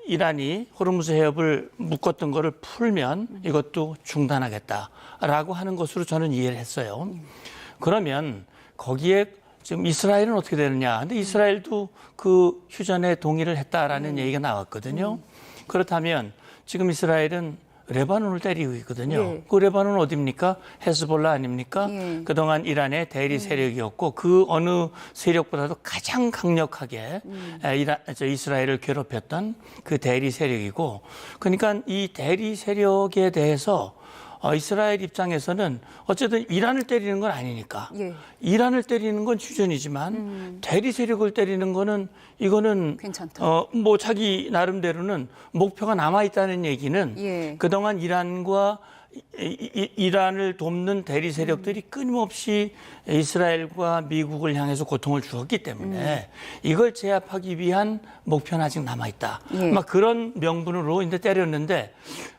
이란이 호르무즈 해협을 묶었던 거를 풀면 이것도 중단하겠다라고 하는 것으로 저는 이해를 했어요. 그러면 거기에 지금 이스라엘은 어떻게 되느냐. 근데 이스라엘도 그 휴전에 동의를 했다라는 얘기가 나왔거든요. 그렇다면 지금 이스라엘은 레바논을 때리고 있거든요. 예. 그 레바논은 어디입니까? 헤즈볼라 아닙니까? 예. 그동안 이란의 대리 세력이었고 그 어느 세력보다도 가장 강력하게 이스라엘을 괴롭혔던 그 대리 세력이고, 그러니까 이 대리 세력에 대해서 이스라엘 입장에서는 어쨌든 이란을 때리는 건 아니니까 예. 이란을 때리는 건 휴전이지만 대리 세력을 때리는 거는 이거는 괜찮다. 뭐 자기 나름대로는 목표가 남아 있다는 얘기는 예. 그동안 이란과 이란을 돕는 대리 세력들이 끊임없이 이스라엘과 미국을 향해서 고통을 주었기 때문에 이걸 제압하기 위한 목표는 아직 남아 있다. 예. 막 그런 명분으로 이제 때렸는데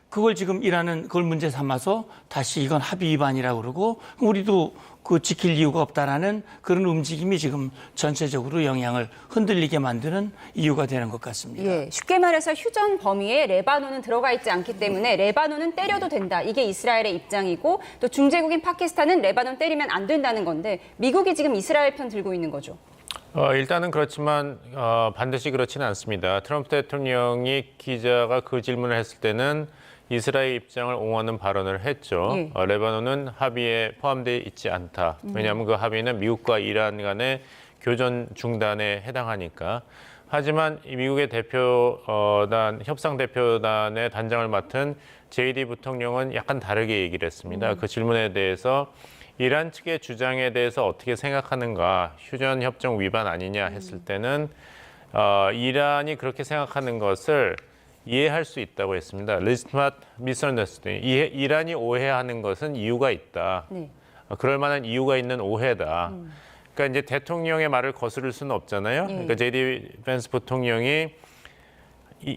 그걸 지금 이란은 그걸 문제 삼아서 다시 이건 합의 위반이라고 그러고 우리도 그 지킬 이유가 없다라는 그런 움직임이 지금 전체적으로 영향을 흔들리게 만드는 이유가 되는 것 같습니다. 예, 쉽게 말해서 휴전 범위에 레바논은 들어가 있지 않기 때문에 레바논은 때려도 된다. 이게 이스라엘의 입장이고 또 중재국인 파키스탄은 레바논 때리면 안 된다는 건데 미국이 지금 이스라엘 편 들고 있는 거죠. 일단은 그렇지만 반드시 그렇지는 않습니다. 트럼프 대통령이 기자가 그 질문을 했을 때는 이스라엘 입장을 옹호하는 발언을 했죠. 예. 레바논은 합의에 포함되어 있지 않다. 왜냐하면 그 합의는 미국과 이란 간의 교전 중단에 해당하니까. 하지만 이 미국의 협상 대표단의 단장을 맡은 JD 부통령은 약간 다르게 얘기를 했습니다. 그 질문에 대해서 이란 측의 주장에 대해서 어떻게 생각하는가, 휴전 협정 위반 아니냐 했을 때는 이란이 그렇게 생각하는 것을 이해할 수 있다고 했습니다. Legitimate misunderstanding. 이란이 오해하는 것은 이유가 있다. 네. 그럴 만한 이유가 있는 오해다. 그러니까 이제 대통령의 말을 거스를 수는 없잖아요. 그러니까 JD 밴스 부통령이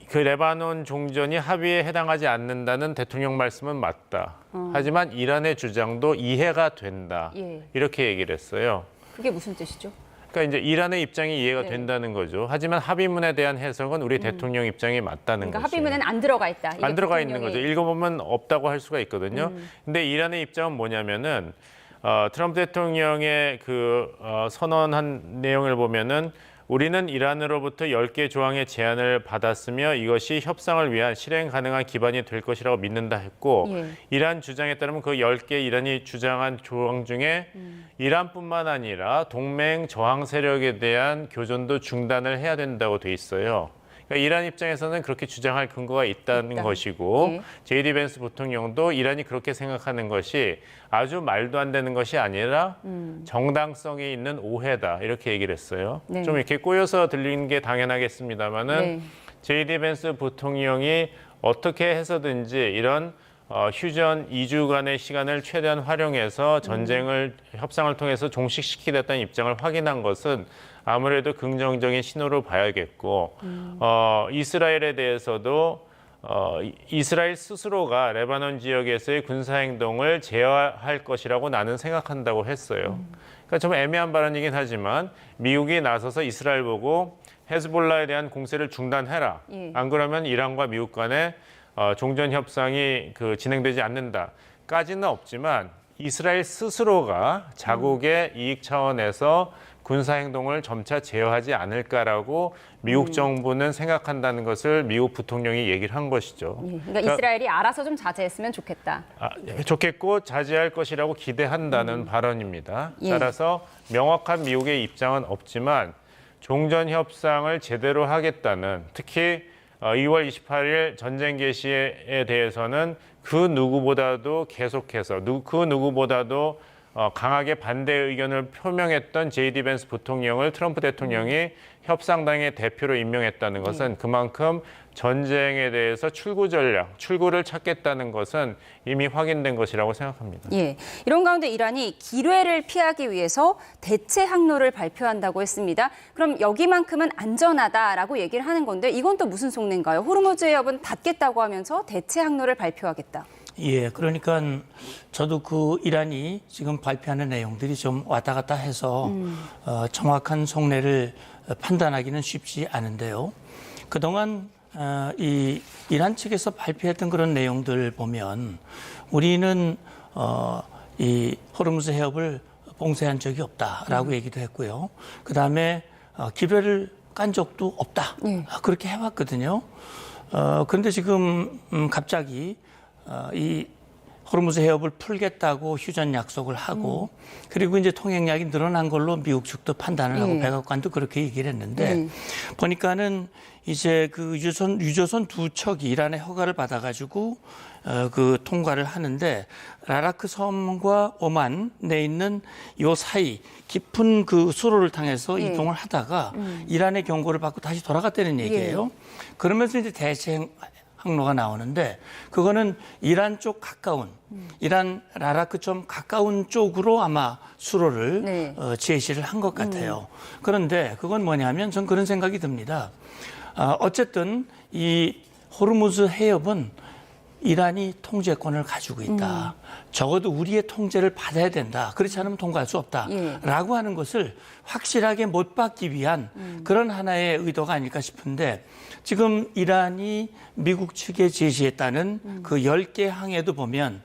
그 레바논 종전이 합의에 해당하지 않는다는 대통령 말씀은 맞다. 하지만 이란의 주장도 이해가 된다. 예. 이렇게 얘기를 했어요. 그게 무슨 뜻이죠? 그러니까 이제 이란의 입장이 이해가 네. 된다는 거죠. 하지만 합의문에 대한 해석은 우리 대통령 입장이 맞다는 그러니까 거죠. 합의문에는 안 들어가 있다. 이게 안 들어가 있는 대통령이- 거죠. 읽어보면 없다고 할 수가 있거든요. 근데 이란의 입장은 뭐냐면은 트럼프 대통령의 선언한 내용을 보면은 우리는 이란으로부터 10개 조항의 제안을 받았으며 이것이 협상을 위한 실행 가능한 기반이 될 것이라고 믿는다 했고 예. 이란 주장에 따르면 그 10개 이란이 주장한 조항 중에 이란뿐만 아니라 동맹 저항 세력에 대한 교전도 중단을 해야 된다고 돼 있어요. 그러니까 이란 입장에서는 그렇게 주장할 근거가 있다는 것이고 예. JD 밴스 부통령도 이란이 그렇게 생각하는 것이 아주 말도 안 되는 것이 아니라 정당성이 있는 오해다 이렇게 얘기를 했어요. 네. 좀 이렇게 꼬여서 들리는 게 당연하겠습니다마는 네. JD 밴스 부통령이 어떻게 해서든지 이런 휴전 2주간의 시간을 최대한 활용해서 협상을 통해서 종식시키겠다는 입장을 확인한 것은 아무래도 긍정적인 신호로 봐야겠고 이스라엘에 대해서도 이스라엘 스스로가 레바논 지역에서의 군사행동을 제어할 것이라고 나는 생각한다고 했어요. 그러니까 좀 애매한 발언이긴 하지만 미국이 나서서 이스라엘 보고 헤즈볼라에 대한 공세를 중단해라. 예. 안 그러면 이란과 미국 간에 종전 협상이 진행되지 않는다까지는 없지만 이스라엘 스스로가 자국의 이익 차원에서 군사 행동을 점차 제어하지 않을까라고 미국 정부는 생각한다는 것을 미국 부통령이 얘기를 한 것이죠. 그러니까 이스라엘이 알아서 좀 자제했으면 좋겠다. 좋겠고 자제할 것이라고 기대한다는 발언입니다. 예. 따라서 명확한 미국의 입장은 없지만 종전 협상을 제대로 하겠다는, 특히 2월 28일 전쟁 개시에 대해서는 그 누구보다도 계속해서 그 누구보다도 강하게 반대 의견을 표명했던 제이디 벤스 부통령을 트럼프 대통령이 협상당의 대표로 임명했다는 것은 그만큼 전쟁에 대해서 출구 전략, 출구를 찾겠다는 것은 이미 확인된 것이라고 생각합니다. 예, 이런 가운데 이란이 기뢰를 피하기 위해서 대체 항로를 발표한다고 했습니다. 그럼 여기만큼은 안전하다라고 얘기를 하는 건데 이건 또 무슨 속내인가요? 호르무즈 해협은 닫겠다고 하면서 대체 항로를 발표하겠다. 예, 그러니까 저도 그 이란이 지금 발표하는 내용들이 좀 왔다 갔다 해서 정확한 속내를 판단하기는 쉽지 않은데요. 그동안 이 이란 측에서 발표했던 그런 내용들 보면 우리는 이 호르무즈 해협을 봉쇄한 적이 없다라고 얘기도 했고요. 그 다음에 기뢰를 깐 적도 없다. 그렇게 해왔거든요. 그런데 지금 갑자기 이 호르무즈 해협을 풀겠다고 휴전 약속을 하고 그리고 이제 통행량이 늘어난 걸로 미국 측도 판단을 하고 백악관도 그렇게 얘기를 했는데 보니까는 이제 그 유조선 두 척이 이란의 허가를 받아가지고 그 통과를 하는데 라라크 섬과 오만에 있는 요 사이 깊은 그 수로를 통해서 이동을 하다가 이란의 경고를 받고 다시 돌아갔다는 얘기예요. 그러면서 이제 대체 항로가 나오는데 그거는 이란 쪽 가까운 이란 라라크 좀 가까운 쪽으로 아마 수로를 제시를 한 것 같아요. 그런데 그건 뭐냐면 전 그런 생각이 듭니다. 어쨌든 이 호르무즈 해협은 이란이 통제권을 가지고 있다. 적어도 우리의 통제를 받아야 된다. 그렇지 않으면 통과할 수 없다라고 하는 것을 확실하게 못 받기 위한 그런 하나의 의도가 아닐까 싶은데 지금 이란이 미국 측에 제시했다는 그 10개 항에도 보면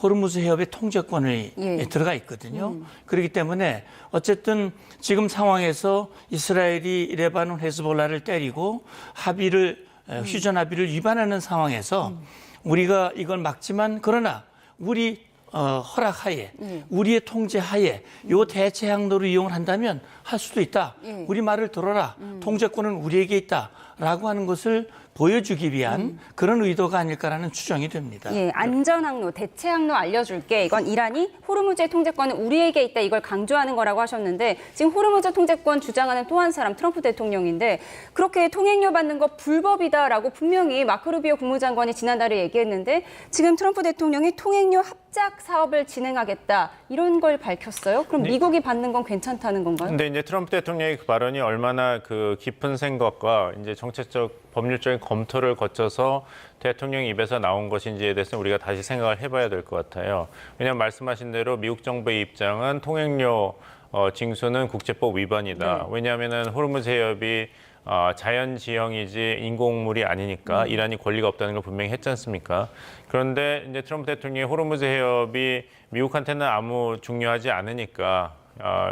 호르무즈 해협의 통제권이 들어가 있거든요. 그렇기 때문에 어쨌든 지금 상황에서 이스라엘이 레바논 헤즈볼라를 때리고 휴전 합의를 위반하는 상황에서 우리가 이걸 막지만 그러나 우리 허락하에 우리의 통제하에 요 대체 항로를 이용을 한다면 할 수도 있다. 우리 말을 들어라. 통제권은 우리에게 있다라고 하는 것을 보여주기 위한 그런 의도가 아닐까라는 추정이 됩니다. 예, 안전 항로, 대체 항로 알려줄게. 이건 이란이 호르무즈의 통제권은 우리에게 있다. 이걸 강조하는 거라고 하셨는데 지금 호르무즈 통제권 주장하는 또 한 사람 트럼프 대통령인데 그렇게 통행료 받는 거 불법이다라고 분명히 마크 루비오 국무장관이 지난달에 얘기했는데 지금 트럼프 대통령이 통행료 합작 사업을 진행하겠다 이런 걸 밝혔어요. 그럼 미국이 받는 건 괜찮다는 건가요? 근데 이제 트럼프 대통령의 그 발언이 얼마나 그 깊은 생각과 이제 정책적 법률적인 검토를 거쳐서 대통령 입에서 나온 것인지에 대해서 우리가 다시 생각을 해봐야 될 것 같아요. 왜냐하면 말씀하신 대로 미국 정부의 입장은 통행료 징수는 국제법 위반이다. 왜냐하면 호르무즈 해협이 자연 지형이지 인공물이 아니니까 이란이 권리가 없다는 걸 분명히 했지 않습니까? 그런데 이제 트럼프 대통령이 호르무즈 해협이 미국한테는 아무 중요하지 않으니까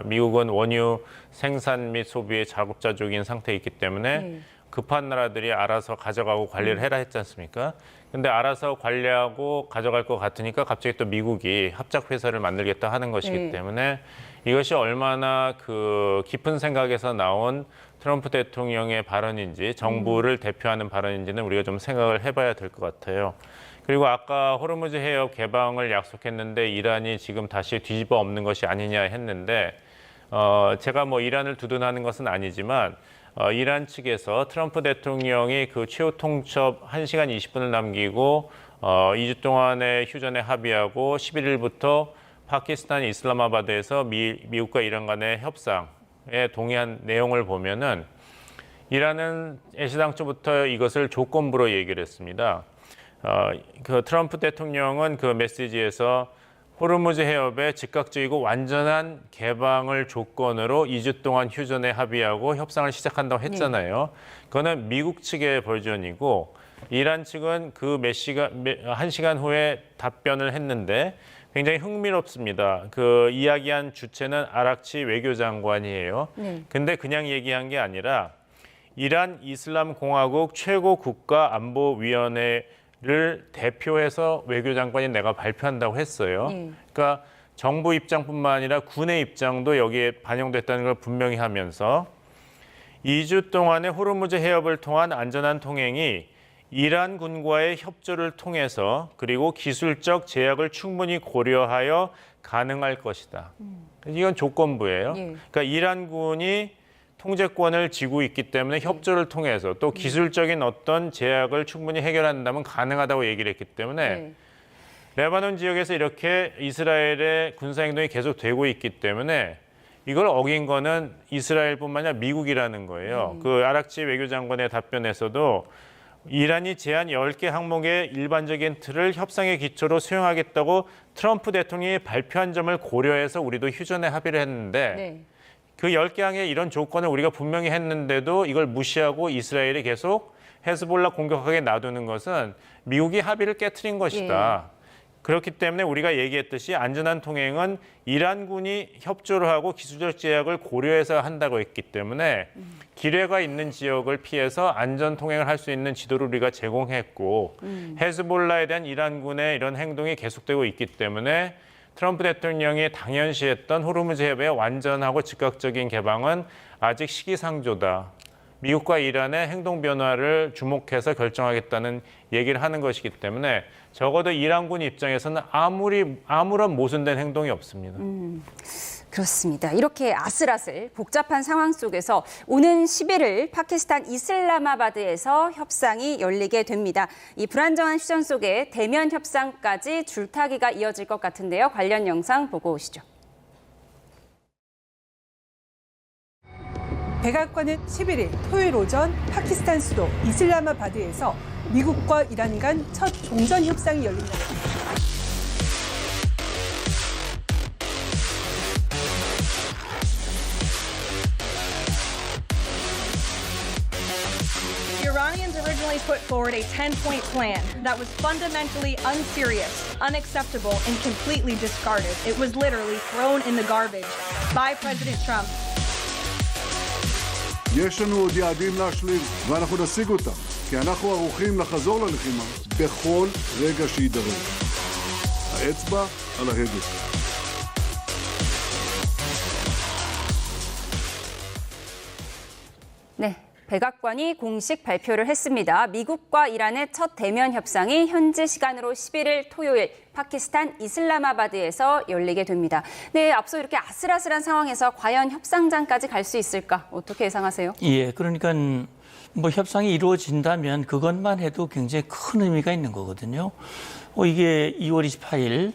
미국은 원유 생산 및 소비의 자급자족인 상태에 있기 때문에 급한 나라들이 알아서 가져가고 관리를 해라 했지 않습니까? 근데 알아서 관리하고 가져갈 것 같으니까 갑자기 또 미국이 합작회사를 만들겠다 하는 것이기 때문에 이것이 얼마나 그 깊은 생각에서 나온 트럼프 대통령의 발언인지 정부를 대표하는 발언인지는 우리가 좀 생각을 해봐야 될 것 같아요. 그리고 아까 호르무즈 해협 개방을 약속했는데 이란이 지금 다시 뒤집어 엎는 것이 아니냐 했는데 제가 뭐 이란을 두둔하는 것은 아니지만 이란 측에서 트럼프 대통령이 그 최후 통첩 1시간 20분을 남기고 2주 동안의 휴전에 합의하고 11일부터 파키스탄 이슬라마바드에서 미국과 이란 간의 협상에 동의한 내용을 보면은 이란은 애시당초부터 이것을 조건부로 얘기를 했습니다. 그 트럼프 대통령은 그 메시지에서 호르무즈 해협의 즉각적이고 완전한 개방을 조건으로 2주 동안 휴전에 합의하고 협상을 시작한다고 했잖아요. 그거는 미국 측의 버전이고 이란 측은 그 1시간 후에 답변을 했는데 굉장히 흥미롭습니다. 그 이야기한 주체는 아락치 외교장관이에요. 근데 그냥 얘기한 게 아니라 이란 이슬람 공화국 최고 국가안보위원회 를 대표해서 외교장관이 내가 발표한다고 했어요. 그러니까 정부 입장뿐만 아니라 군의 입장도 여기에 반영됐다는 걸 분명히 하면서 2주 동안의 호르무즈 해협을 통한 안전한 통행이 이란군과의 협조를 통해서 그리고 기술적 제약을 충분히 고려하여 가능할 것이다. 이건 조건부예요. 예. 그러니까 이란군이 통제권을 쥐고 있기 때문에 협조를 통해서 또 기술적인 어떤 제약을 충분히 해결한다면 가능하다고 얘기를 했기 때문에 네. 레바논 지역에서 이렇게 이스라엘의 군사행동이 계속되고 있기 때문에 이걸 어긴 거는 이스라엘뿐만 아니라 미국이라는 거예요. 그 아락치 외교장관의 답변에서도 이란이 제한 10개 항목의 일반적인 틀을 협상의 기초로 수용하겠다고 트럼프 대통령이 발표한 점을 고려해서 우리도 휴전에 합의를 했는데 네. 그 10개항의 이런 조건을 우리가 분명히 했는데도 이걸 무시하고 이스라엘이 계속 헤즈볼라 공격하게 놔두는 것은 미국이 합의를 깨트린 것이다. 그렇기 때문에 우리가 얘기했듯이 안전한 통행은 이란군이 협조를 하고 기술적 제약을 고려해서 한다고 했기 때문에 기뢰가 있는 지역을 피해서 안전 통행을 할 수 있는 지도를 우리가 제공했고 헤즈볼라에 대한 이란군의 이런 행동이 계속되고 있기 때문에 트럼프 대통령이 당연시했던 호르무즈 해협의 완전하고 즉각적인 개방은 아직 시기상조다. 미국과 이란의 행동 변화를 주목해서 결정하겠다는 얘기를 하는 것이기 때문에 적어도 이란군 입장에서는 아무런 모순된 행동이 없습니다. 그렇습니다. 이렇게 아슬아슬 복잡한 상황 속에서 오는 11일 파키스탄 이슬라마바드에서 협상이 열리게 됩니다. 이 불안정한 휴전 속에 대면 협상까지 줄타기가 이어질 것 같은데요. 관련 영상 보고 오시죠. 백악관은 11일 토요일 오전 파키스탄 수도 이슬라마바드에서 미국과 이란 간 첫 종전 협상이 열린다. The Iranians originally put forward a 10-point plan that was fundamentally unserious, unacceptable, and completely discarded. It was literally thrown in the garbage by President Trump. יש לנו עוד יעדים להשלים, ואנחנו נשיג אותם, כי אנחנו ערוכים לחזור ללחימה בכל רגע שידרש. האצבע על ההדק. 네, 백악관이 공식 발표를 했습니다. 미국과 이란의 첫 대면 협상이 현지 시간으로 11일 토요일 파키스탄 이슬라마바드에서 열리게 됩니다. 네, 앞서 이렇게 아슬아슬한 상황에서 과연 협상장까지 갈 수 있을까? 어떻게 예상하세요? 예, 그러니까 뭐 협상이 이루어진다면 그것만 해도 굉장히 큰 의미가 있는 거거든요. 이게 2월 28일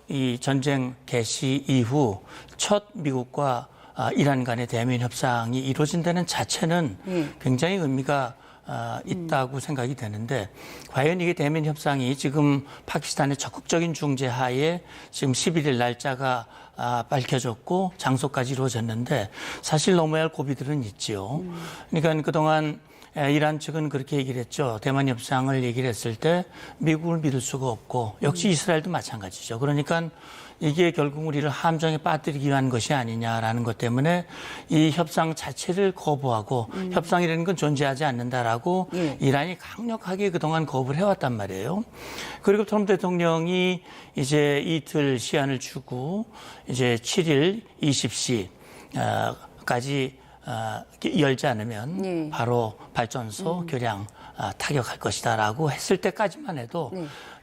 이 전쟁 개시 이후 첫 미국과 이란 간의 대면 협상이 이루어진다는 자체는 굉장히 의미가 있다고 생각이 되는데 과연 이게 대면 협상이 지금 파키스탄의 적극적인 중재하에 지금 11일 날짜가 밝혀졌고 장소까지 이루어졌는데 사실 넘어야 할 고비들은 있지요. 그러니까 그동안 이란 측은 그렇게 얘기를 했죠. 대만 협상을 얘기를 했을 때 미국을 믿을 수가 없고 역시 이스라엘도 마찬가지죠. 그러니까 이게 결국 우리를 함정에 빠뜨리기 위한 것이 아니냐라는 것 때문에 이 협상 자체를 거부하고 협상이라는 건 존재하지 않는다라고 이란이 강력하게 그동안 거부를 해왔단 말이에요. 그리고 트럼프 대통령이 이제 이틀 시한을 주고 이제 7일 20시까지 열지 않으면 바로 발전소 교량 타격할 것이다라고 했을 때까지만 해도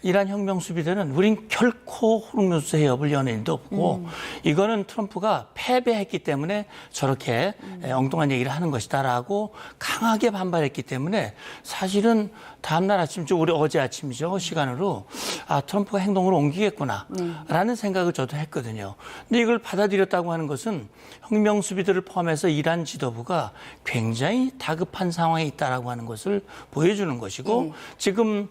이란 혁명 수비대는 우린 결코 호르무즈 해협을 여는 일도 없고 이거는 트럼프가 패배했기 때문에 저렇게 엉뚱한 얘기를 하는 것이다라고 강하게 반발했기 때문에 사실은 다음날 아침, 우리 어제 아침이죠 시간으로 트럼프가 행동을 옮기겠구나라는 생각을 저도 했거든요. 근데 이걸 받아들였다고 하는 것은 혁명 수비대를 포함해서 이란 지도부가 굉장히 다급한 상황에 있다라고 하는 것을 보여주는 것이고 지금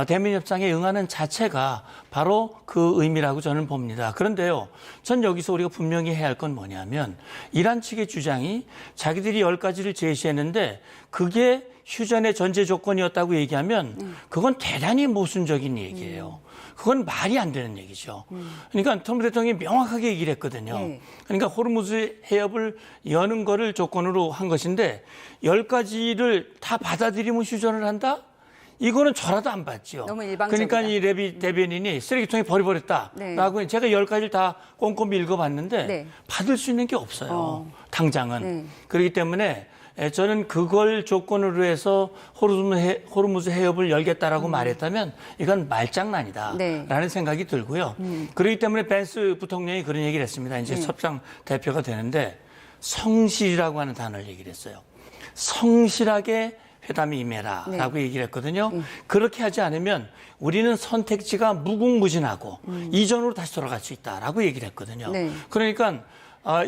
대면 협상에 응하는 자체가 바로 그 의미라고 저는 봅니다. 그런데요, 전 여기서 우리가 분명히 해야 할 건 뭐냐면 이란 측의 주장이 자기들이 10가지를 제시했는데 그게 휴전의 전제 조건이었다고 얘기하면 그건 대단히 모순적인 얘기예요. 그건 말이 안 되는 얘기죠. 그러니까 트럼프 대통령이 명확하게 얘기를 했거든요. 그러니까 호르무즈 해협을 여는 거를 조건으로 한 것인데 10가지를 다 받아들이면 휴전을 한다? 이거는 저라도 안 받죠. 너무 일방적이다. 그러니까 이 레비 대변인이 쓰레기통에 버려버렸다라고 제가 10가지를 다 꼼꼼히 읽어봤는데 받을 수 있는 게 없어요. 당장은. 그렇기 때문에 저는 그걸 조건으로 해서 호르무즈 해협을 열겠다라고 말했다면 이건 말장난이다라는 네. 생각이 들고요. 그렇기 때문에 벤스 부통령이 그런 얘기를 했습니다. 이제 협상 대표가 되는데 성실이라고 하는 단어를 얘기를 했어요. 성실하게 회담에 임해라라고 얘기를 했거든요. 그렇게 하지 않으면 우리는 선택지가 무궁무진하고 이전으로 다시 돌아갈 수 있다라고 얘기를 했거든요. 네. 그러니까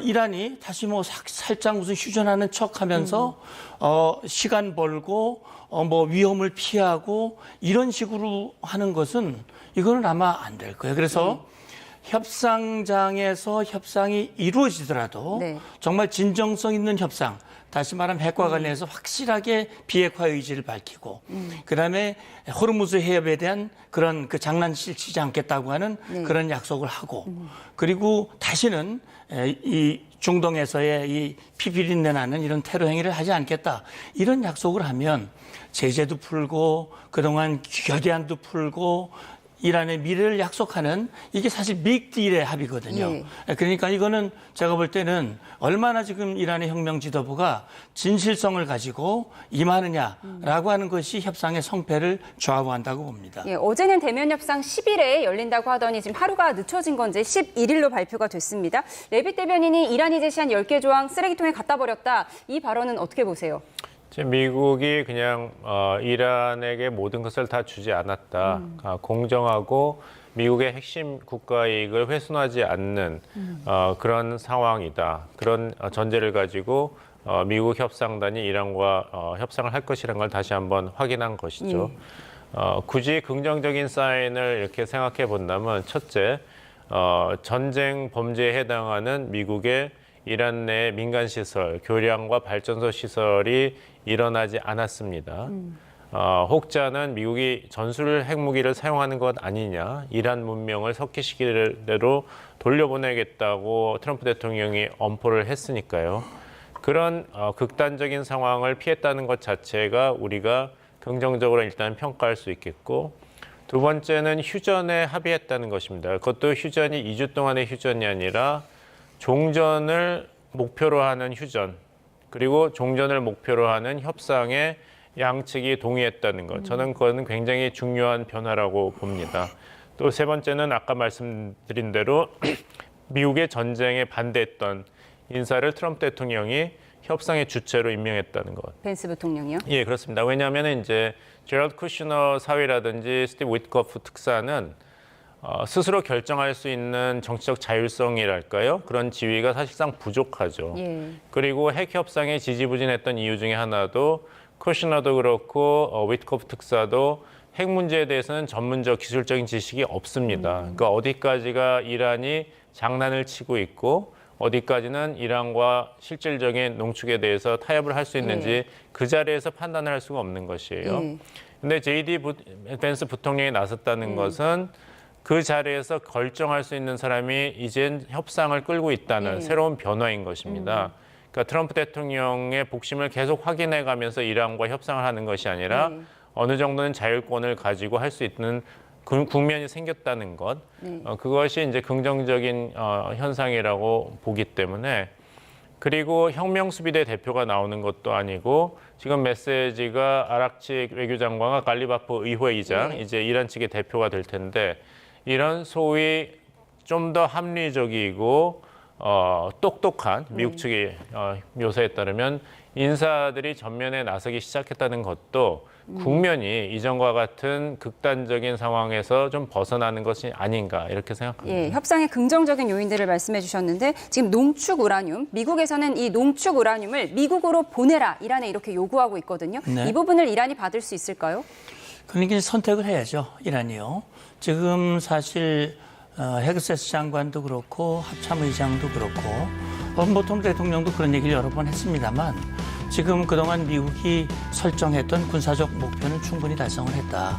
이란이 다시 뭐 살짝 무슨 휴전하는 척하면서 시간 벌고 뭐 위험을 피하고 이런 식으로 하는 것은 이거는 아마 안 될 거예요. 그래서 협상장에서 협상이 이루어지더라도 네. 정말 진정성 있는 협상, 다시 말하면 핵과 관련해서 확실하게 비핵화 의지를 밝히고 그다음에 호르무즈 해협에 대한 그런 그 장난칠 치지 않겠다고 하는 그런 약속을 하고 그리고 다시는 이 중동에서의 이 피비린내 나는 이런 테러 행위를 하지 않겠다. 이런 약속을 하면 제재도 풀고 그동안 겨대안도 풀고 이란의 미래를 약속하는 이게 사실 빅딜의 합의거든요. 그러니까 이거는 제가 볼 때는 얼마나 지금 이란의 혁명 지도부가 진실성을 가지고 임하느냐라고 하는 것이 협상의 성패를 좌우한다고 봅니다. 예, 어제는 대면 협상 10일에 열린다고 하더니 지금 하루가 늦춰진 건지 11일로 발표가 됐습니다. 레빗 대변인이 이란이 제시한 10개 조항 쓰레기통에 갖다 버렸다. 이 발언은 어떻게 보세요? 지금 미국이 그냥 이란에게 모든 것을 다 주지 않았다. 공정하고 미국의 핵심 국가 이익을 훼손하지 않는 그런 상황이다. 그런 전제를 가지고 미국 협상단이 이란과 협상을 할 것이라는 걸 다시 한번 확인한 것이죠. 굳이 긍정적인 사인을 이렇게 생각해 본다면 첫째, 전쟁 범죄에 해당하는 미국의 이란 내 민간 시설, 교량과 발전소 시설이 일어나지 않았습니다. 혹자는 미국이 전술 핵무기를 사용하는 것 아니냐, 이란 문명을 석기시기대로 돌려보내겠다고 트럼프 대통령이 엄포를 했으니까요. 그런 극단적인 상황을 피했다는 것 자체가 우리가 긍정적으로 일단 평가할 수 있겠고, 두 번째는 휴전에 합의했다는 것입니다. 그것도 휴전이 2주 동안의 휴전이 아니라 종전을 목표로 하는 휴전, 그리고 종전을 목표로 하는 협상에 양측이 동의했다는 것. 저는 그거는 굉장히 중요한 변화라고 봅니다. 또 세 번째는 아까 말씀드린 대로 미국의 전쟁에 반대했던 인사를 트럼프 대통령이 협상의 주체로 임명했다는 것. 벤스 부통령이요? 예, 그렇습니다. 왜냐하면 이제 제럴드 쿠시너 사위라든지 스티브 위트코프 특사는 스스로 결정할 수 있는 정치적 자율성이랄까요? 그런 지위가 사실상 부족하죠. 그리고 핵 협상에 지지부진했던 이유 중에 하나도 쿠시너도 그렇고 위트코프 특사도 핵 문제에 대해서는 전문적 기술적인 지식이 없습니다. 그러니까 어디까지가 이란이 장난을 치고 있고 어디까지는 이란과 실질적인 농축에 대해서 타협을 할 수 있는지 그 자리에서 판단을 할 수가 없는 것이에요. 근데 JD 벤스 부통령이 나섰다는 것은 그 자리에서 결정할 수 있는 사람이 이젠 협상을 끌고 있다는 새로운 변화인 것입니다. 그러니까 트럼프 대통령의 복심을 계속 확인해 가면서 이란과 협상을 하는 것이 아니라 어느 정도는 자율권을 가지고 할 수 있는 국면이 생겼다는 것. 그것이 이제 긍정적인 현상이라고 보기 때문에, 그리고 혁명수비대 대표가 나오는 것도 아니고 지금 메시지가 아락치 외교장관과 갈리바프 의회의장, 이제 이란 측의 대표가 될 텐데, 이런 소위 좀 더 합리적이고 똑똑한 미국 측의 묘사에 따르면 인사들이 전면에 나서기 시작했다는 것도 국면이 이전과 같은 극단적인 상황에서 좀 벗어나는 것이 아닌가 이렇게 생각합니다. 예, 협상의 긍정적인 요인들을 말씀해 주셨는데 지금 농축 우라늄, 미국에서는 이 농축 우라늄을 미국으로 보내라 이란에 이렇게 요구하고 있거든요. 이 부분을 이란이 받을 수 있을까요? 그러니까 선택을 해야죠, 이란이요. 지금 사실 헤그세스 장관도 그렇고 합참의장도 그렇고 보통 대통령도 그런 얘기를 여러 번 했습니다만 지금 그동안 미국이 설정했던 군사적 목표는 충분히 달성을 했다.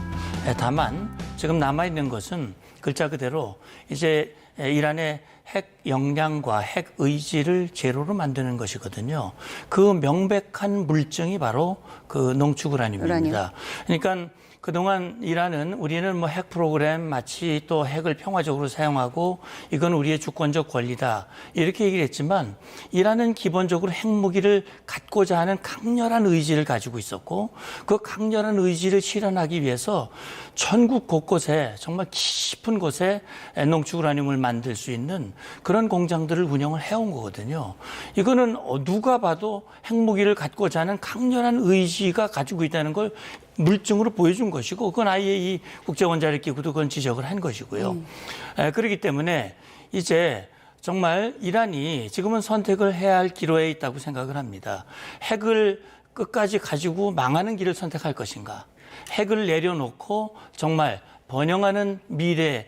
다만 지금 남아있는 것은 글자 그대로 이제 이란의 핵 역량과 핵 의지를 재료로 만드는 것이거든요. 그 명백한 물증이 바로 그 농축 우라늄입니다. 그러니까 그동안 이란은 우리는 뭐 핵 프로그램 마치 또 핵을 평화적으로 사용하고 이건 우리의 주권적 권리다 이렇게 얘기를 했지만 이란은 기본적으로 핵무기를 갖고자 하는 강렬한 의지를 가지고 있었고 그 강렬한 의지를 실현하기 위해서 전국 곳곳에 정말 깊은 곳에 농축 우라늄을 만들 수 있는 그런 공장들을 운영을 해온 거거든요. 이거는 누가 봐도 핵무기를 갖고자 하는 강렬한 의지가 가지고 있다는 걸 물증으로 보여준 것이고 그건 IAEA 국제원자력기구도 그건 지적을 한 것이고요. 그렇기 때문에 이제 정말 이란이 지금은 선택을 해야 할 기로에 있다고 생각을 합니다. 핵을 끝까지 가지고 망하는 길을 선택할 것인가. 핵을 내려놓고 정말 번영하는 미래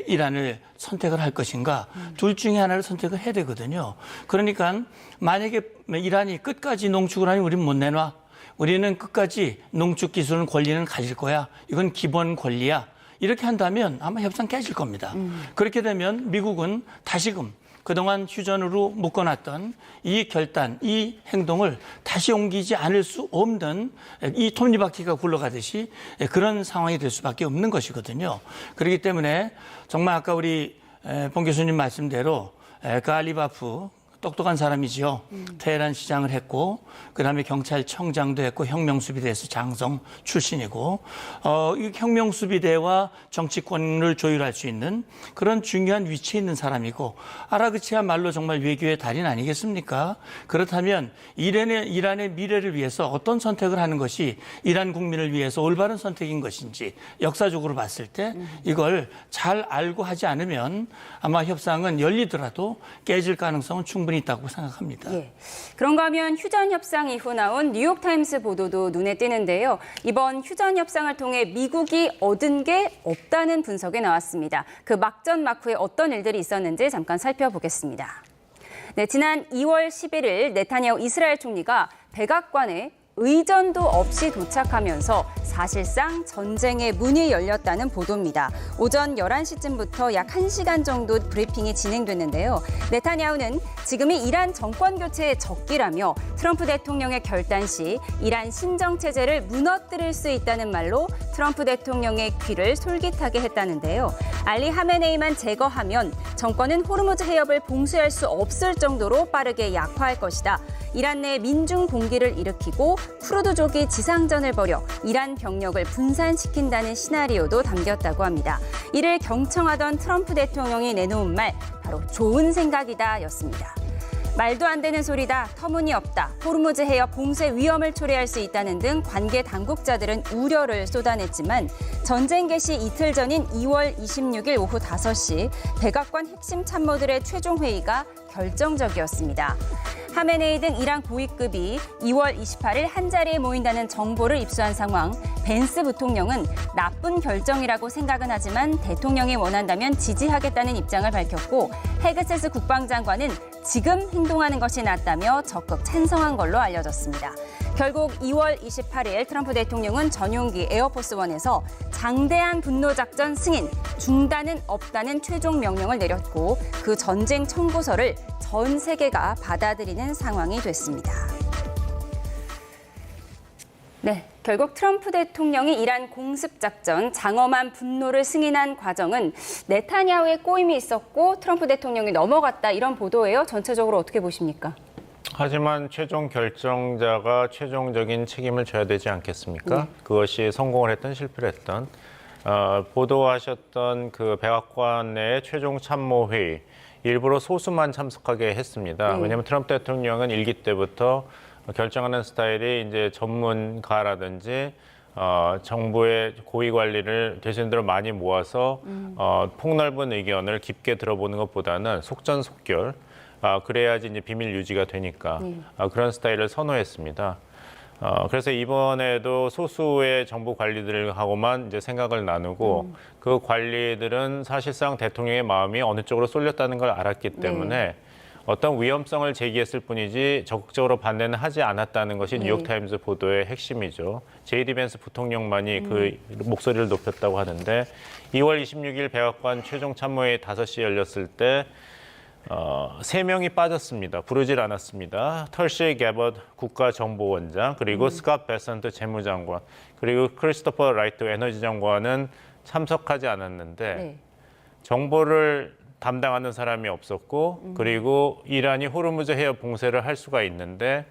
이란을 선택을 할 것인가. 둘 중에 하나를 선택을 해야 되거든요. 그러니까 만약에 이란이 끝까지 농축을 하니 우리는 못 내놔. 우리는 끝까지 농축 기술은 권리는 가질 거야. 이건 기본 권리야. 이렇게 한다면 아마 협상 깨질 겁니다. 그렇게 되면 미국은 다시금 그동안 휴전으로 묶어놨던 이 결단, 이 행동을 다시 옮기지 않을 수 없는 이 톱니바퀴가 굴러가듯이 그런 상황이 될 수밖에 없는 것이거든요. 그렇기 때문에 정말 아까 우리 봉 교수님 말씀대로 갈리바프 똑똑한 사람이지요. 테헤란 시장을 했고 그다음에 경찰청장도 했고 혁명수비대에서 장성 출신이고 이 혁명수비대와 정치권을 조율할 수 있는 그런 중요한 위치에 있는 사람이고 아라그치야말로 정말 외교의 달인 아니겠습니까? 그렇다면 이란의 미래를 위해서 어떤 선택을 하는 것이 이란 국민을 위해서 올바른 선택인 것인지 역사적으로 봤을 때 이걸 잘 알고 하지 않으면 아마 협상은 열리더라도 깨질 가능성은 충분히 있다고 생각합니다. 예. 그런가 하면 휴전 협상 이후 나온 뉴욕타임스 보도도 눈에 띄는데요. 이번 휴전 협상을 통해 미국이 얻은 게 없다는 분석이 나왔습니다. 그 막전 막후에 어떤 일들이 있었는지 잠깐 살펴보겠습니다. 네, 지난 2월 11일 네타냐후 이스라엘 총리가 백악관에 의전도 없이 도착하면서 사실상 전쟁의 문이 열렸다는 보도입니다. 오전 11시쯤부터 약 1시간 정도 브리핑이 진행됐는데요. 네타냐후는 지금이 이란 정권 교체의 적기라며 트럼프 대통령의 결단 시 이란 신정체제를 무너뜨릴 수 있다는 말로 트럼프 대통령의 귀를 솔깃하게 했다는데요. 알리 하메네이만 제거하면 정권은 호르무즈 해협을 봉쇄할 수 없을 정도로 빠르게 약화할 것이다. 이란 내 민중 봉기를 일으키고 쿠르드족이 지상전을 벌여 이란 병력을 분산시킨다는 시나리오도 담겼다고 합니다. 이를 경청하던 트럼프 대통령이 내놓은 말, 바로 좋은 생각이다였습니다. 말도 안 되는 소리다, 터무니없다, 호르무즈 해협 봉쇄 위험을 초래할 수 있다는 등 관계 당국자들은 우려를 쏟아냈지만 전쟁 개시 이틀 전인 2월 26일 오후 5시 백악관 핵심 참모들의 최종 회의가 결정적이었습니다. 하메네이 등 이란 고위급이 2월 28일 한자리에 모인다는 정보를 입수한 상황, 벤스 부통령은 나쁜 결정이라고 생각은 하지만 대통령이 원한다면 지지하겠다는 입장을 밝혔고 헤그세스 국방장관은 지금 행동하는 것이 낫다며 적극 찬성한 걸로 알려졌습니다. 결국 2월 28일 트럼프 대통령은 전용기 에어포스원에서 장대한 분노작전 승인, 중단은 없다는 최종 명령을 내렸고 그 전쟁 청구서를 전 세계가 받아들이는 상황이 됐습니다. 네, 결국 트럼프 대통령이 이란 공습작전 장엄한 분노를 승인한 과정은 네타냐후의 꼬임이 있었고 트럼프 대통령이 넘어갔다 이런 보도예요. 전체적으로 어떻게 보십니까? 하지만 최종 결정자가 최종적인 책임을 져야 되지 않겠습니까? 그것이 성공을 했든 실패를 했든 보도하셨던 그 백악관 내 최종 참모회의 일부러 소수만 참석하게 했습니다. 왜냐하면 트럼프 대통령은 일기 때부터 결정하는 스타일이 이제 전문가라든지 정부의 고위 관리를 되시는 대로 많이 모아서 폭넓은 의견을 깊게 들어보는 것보다는 속전속결 그래야지 이제 비밀 유지가 되니까 그런 스타일을 선호했습니다. 그래서 이번에도 소수의 정부 관리들하고만 이제 생각을 나누고 그 관리들은 사실상 대통령의 마음이 어느 쪽으로 쏠렸다는 걸 알았기 때문에 어떤 위험성을 제기했을 뿐이지 적극적으로 반대는 하지 않았다는 것이 뉴욕타임스 보도의 핵심이죠. 제이디 벤스 부통령만이 그 목소리를 높였다고 하는데 2월 26일 백악관 최종 참모회의 5시에 열렸을 때 세 명이 빠졌습니다. 부르질 않았습니다. 털시 게버드 국가정보원장, 그리고 스캇 베선트 재무장관, 그리고 크리스토퍼 라이트 에너지 장관은 참석하지 않았는데 네. 정보를 담당하는 사람이 없었고, 그리고 이란이 호르무즈 해협 봉쇄를 할 수가 있는데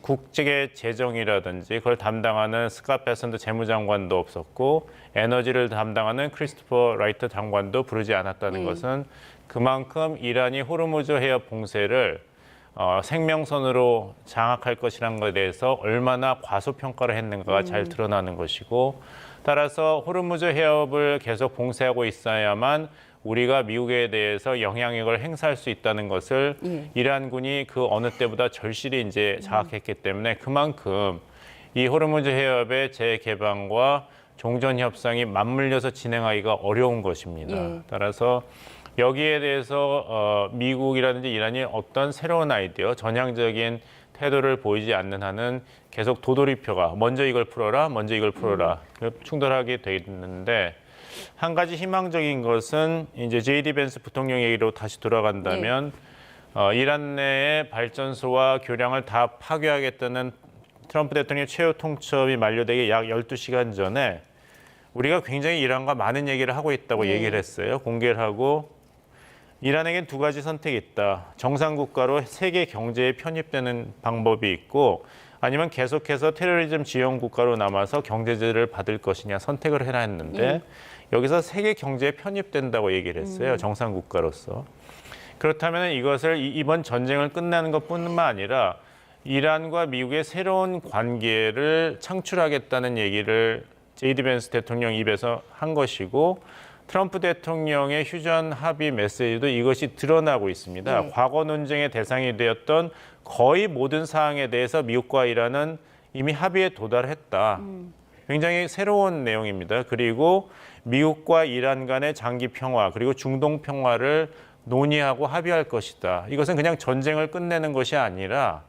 국제 재정이라든지 그걸 담당하는 스캇 베선트 재무장관도 없었고, 에너지를 담당하는 크리스토퍼 라이트 장관도 부르지 않았다는 것은 그만큼 이란이 호르무즈 해협 봉쇄를 생명선으로 장악할 것이라는 것에 대해서 얼마나 과소평가를 했는가가 잘 드러나는 것이고, 따라서 호르무즈 해협을 계속 봉쇄하고 있어야만 우리가 미국에 대해서 영향력을 행사할 수 있다는 것을 이란군이 그 어느 때보다 절실히 이제 자각했기 때문에 그만큼 이 호르무즈 해협의 재개방과 종전 협상이 맞물려서 진행하기가 어려운 것입니다. 따라서 여기에 대해서 미국이라든지 이란이 어떤 새로운 아이디어, 전향적인 태도를 보이지 않는 한은 계속 도돌이표가 먼저 이걸 풀어라, 먼저 이걸 풀어라 충돌하게 돼 있는데, 한 가지 희망적인 것은 이제 J.D. 벤스 부통령 얘기로 다시 돌아간다면 이란 내의 발전소와 교량을 다 파괴하겠다는 트럼프 대통령 최후 통첩이 만료되기 약 12시간 전에 우리가 굉장히 이란과 많은 얘기를 하고 있다고 얘기를 했어요. 공개를 하고, 이란에겐 두 가지 선택이 있다. 정상국가로 세계 경제에 편입되는 방법이 있고, 아니면 계속해서 테러리즘 지원 국가로 남아서 경제제재를 받을 것이냐 선택을 해라 했는데 여기서 세계 경제에 편입된다고 얘기를 했어요. 정상국가로서. 그렇다면 이것을 이번 전쟁을 끝내는 것뿐만 아니라 이란과 미국의 새로운 관계를 창출하겠다는 얘기를 J.D. 벤스 대통령 입에서 한 것이고, 트럼프 대통령의 휴전 합의 메시지도 이것이 드러나고 있습니다. 과거 논쟁의 대상이 되었던 거의 모든 사항에 대해서 미국과 이란은 이미 합의에 도달했다. 굉장히 새로운 내용입니다. 그리고 미국과 이란 간의 장기 평화, 그리고 중동 평화를 논의하고 합의할 것이다. 이것은 그냥 전쟁을 끝내는 것이 아니라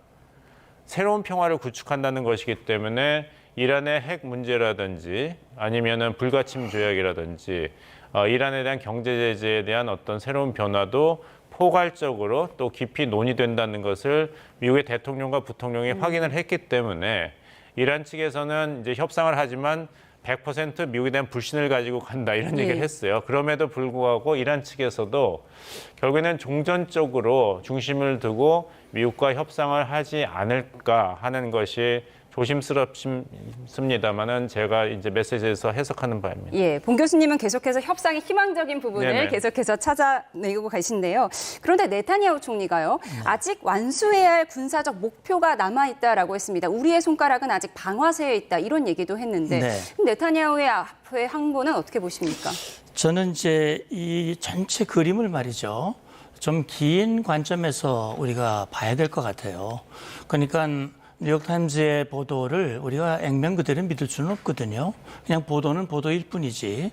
새로운 평화를 구축한다는 것이기 때문에 이란의 핵 문제라든지 아니면은 불가침 조약이라든지 이란에 대한 경제 제재에 대한 어떤 새로운 변화도 포괄적으로 또 깊이 논의된다는 것을 미국의 대통령과 부통령이 확인을 했기 때문에 이란 측에서는 이제 협상을 하지만 100% 미국에 대한 불신을 가지고 간다 이런 얘기를 했어요. 그럼에도 불구하고 이란 측에서도 결국에는 종전적으로 중심을 두고 미국과 협상을 하지 않을까 하는 것이 조심스럽습니다만은 제가 이제 메시지에서 해석하는 바입니다. 예, 봉 교수님은 계속해서 협상의 희망적인 부분을 네네. 계속해서 찾아내고 계신데요. 그런데 네타냐후 총리가요, 아직 완수해야 할 군사적 목표가 남아있다라고 했습니다. 우리의 손가락은 아직 방아쇠에 있다 이런 얘기도 했는데 네타냐후의 앞의 항보는 어떻게 보십니까? 저는 이제 이 전체 그림을 말이죠. 좀 긴 관점에서 우리가 봐야 될 것 같아요. 그러니까 뉴욕타임즈의 보도를 우리가 액면 그대로 믿을 수는 없거든요. 그냥 보도는 보도일 뿐이지.